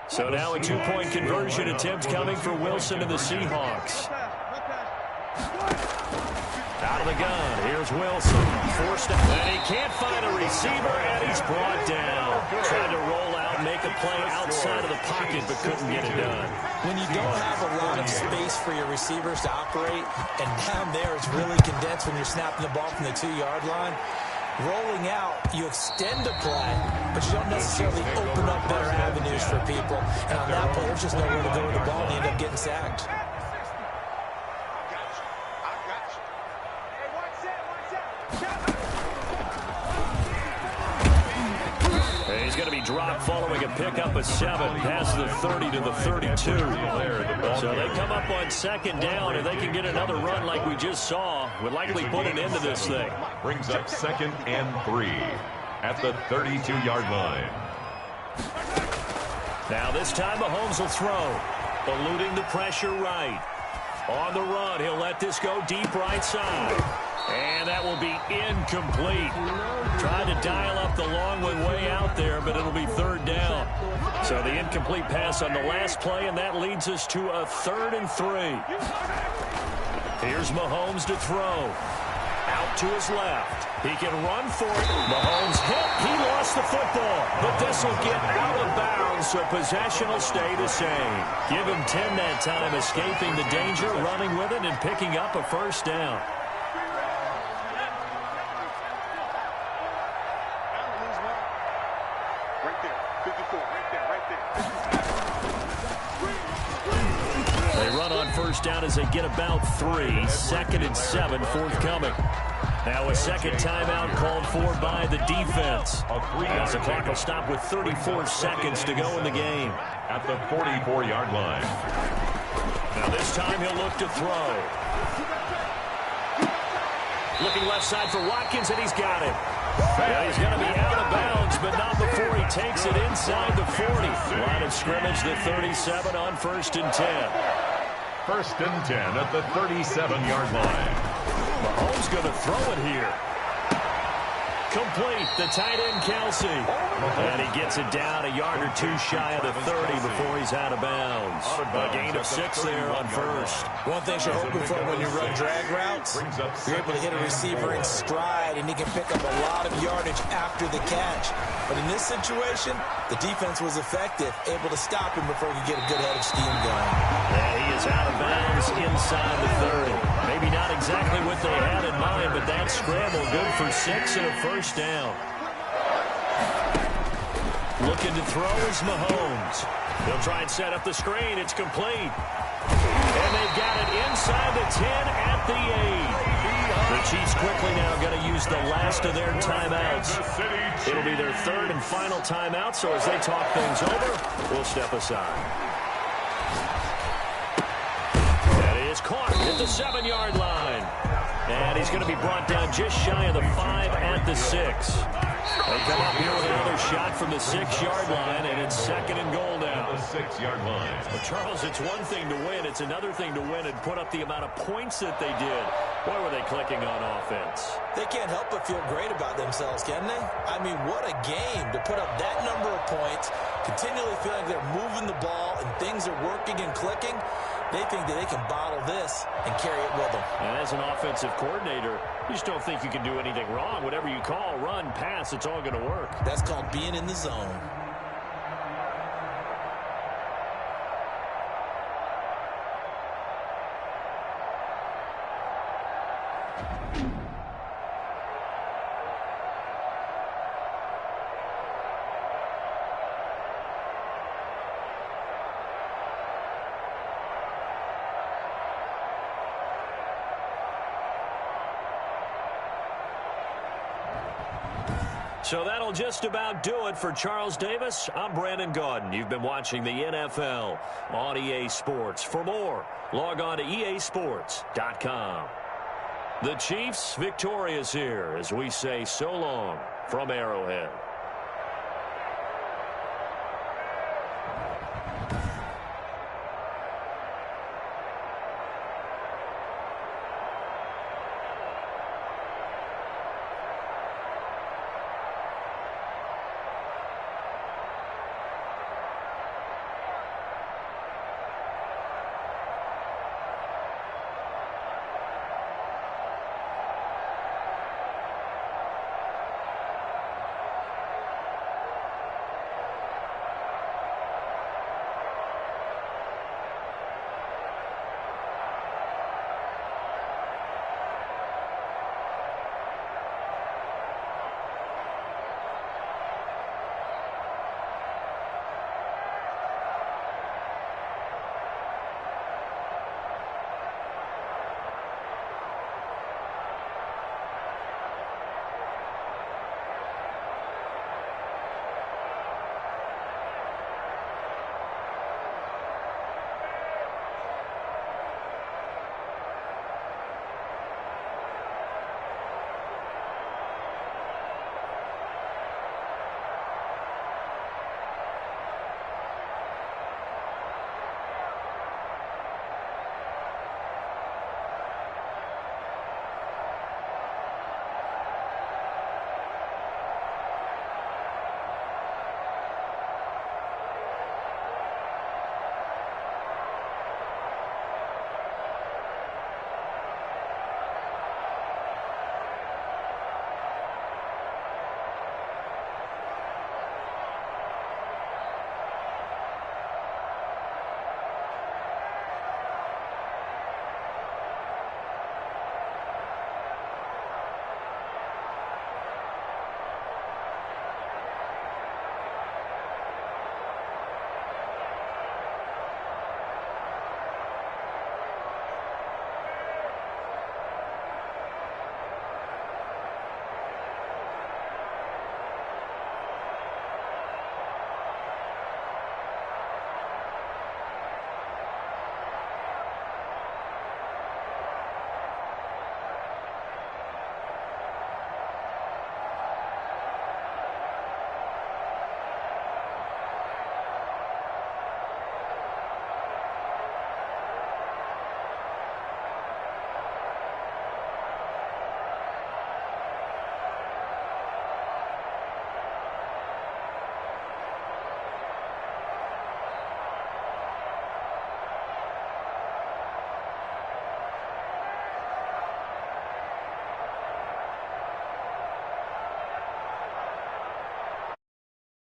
Speaker 1: So now a 2-point conversion attempt coming for Wilson and the Seahawks. Out of the gun, here's Wilson. Forced out, and he can't find a receiver, and he's brought down. Tried to roll out, make a play outside of the pocket, but couldn't get it done.
Speaker 3: When you don't have a lot of space for your receivers to operate, and down there it's really condensed when you're snapping the ball from the 2-yard line, rolling out, you extend the play, but you don't necessarily open up better avenues for people. And on that play, there's just nowhere to go with the ball, and you end up getting sacked.
Speaker 1: He's going to be dropped following a pickup of 7 past the 30 to the 32. So they come up on second down, and they can get another run like we just saw. Would likely put an end to this thing.
Speaker 2: Brings up 2nd and 3 at the 32-yard line.
Speaker 1: Now this time Mahomes will throw. Eluding the pressure right. On the run, he'll let this go deep right side. And that will be incomplete. Tried to dial up the long one way out there, but it'll be third down. So the incomplete pass on the last play, and that leads us to a 3rd and 3. Here's Mahomes to throw. Out to his left. He can run for it. Mahomes hit. He lost the football. But this will get out of bounds, so possession will stay the same. Give him 10 that time, escaping the danger, running with it, and picking up a first down. They run on first down as they get about 3. 2nd and 7 forthcoming. Now a second timeout called for by the defense. As the clock will stop with 34 seconds to go in the game.
Speaker 2: At the 44-yard line.
Speaker 1: Now this time he'll look to throw. Looking left side for Watkins, and he's got it. Well, he's going to be out of bounds, but not before he takes it inside the 40. Line of scrimmage, the 37 on 1st and 10.
Speaker 2: 1st and 10 at the 37-yard line.
Speaker 1: Mahomes going to throw it here. Complete, the tight end Kelsey. And he gets it down a yard or 2 shy of the 30 before he's out of bounds. A gain of 6 there on 1st.
Speaker 3: One thing you're hoping for when you run drag routes, you're able to hit a receiver in stride, and he can pick up a lot of yardage after the catch. But in this situation, the defense was effective, able to stop him before he could get a good head of steam going.
Speaker 1: And he is out of bounds inside the 30. Maybe not exactly what they had in mind, but that scramble good for 6 and a first down. Looking to throw is Mahomes. He'll try and set up the screen. It's complete. And they've got it inside the 10 at the 8. The Chiefs quickly now going to use the last of their timeouts. It'll be their third and final timeout, so as they talk things over, we'll step aside. And he is caught at the 7-yard line. And he's going to be brought down just shy of the 5 at the 6. They come up here with another shot from the 6-yard line, and it's 2nd and goal now.
Speaker 2: The 6-yard line.
Speaker 1: Well, Charles, it's one thing to win. It's another thing to win and put up the amount of points that they did. Boy, were they clicking on offense.
Speaker 3: They can't help but feel great about themselves, can they? I mean, what a game to put up that number of points, continually feeling they're moving the ball and things are working and clicking. They think that they can bottle this and carry it with them.
Speaker 1: And as an offensive coordinator, you just don't think you can do anything wrong. Whatever you call, run, pass, it's all going to work.
Speaker 3: That's called being in the zone.
Speaker 1: So that'll just about do it for Charles Davis. I'm Brandon Gaudin. You've been watching the NFL on EA Sports. For more, log on to easports.com. The Chiefs victorious here as we say so long from Arrowhead.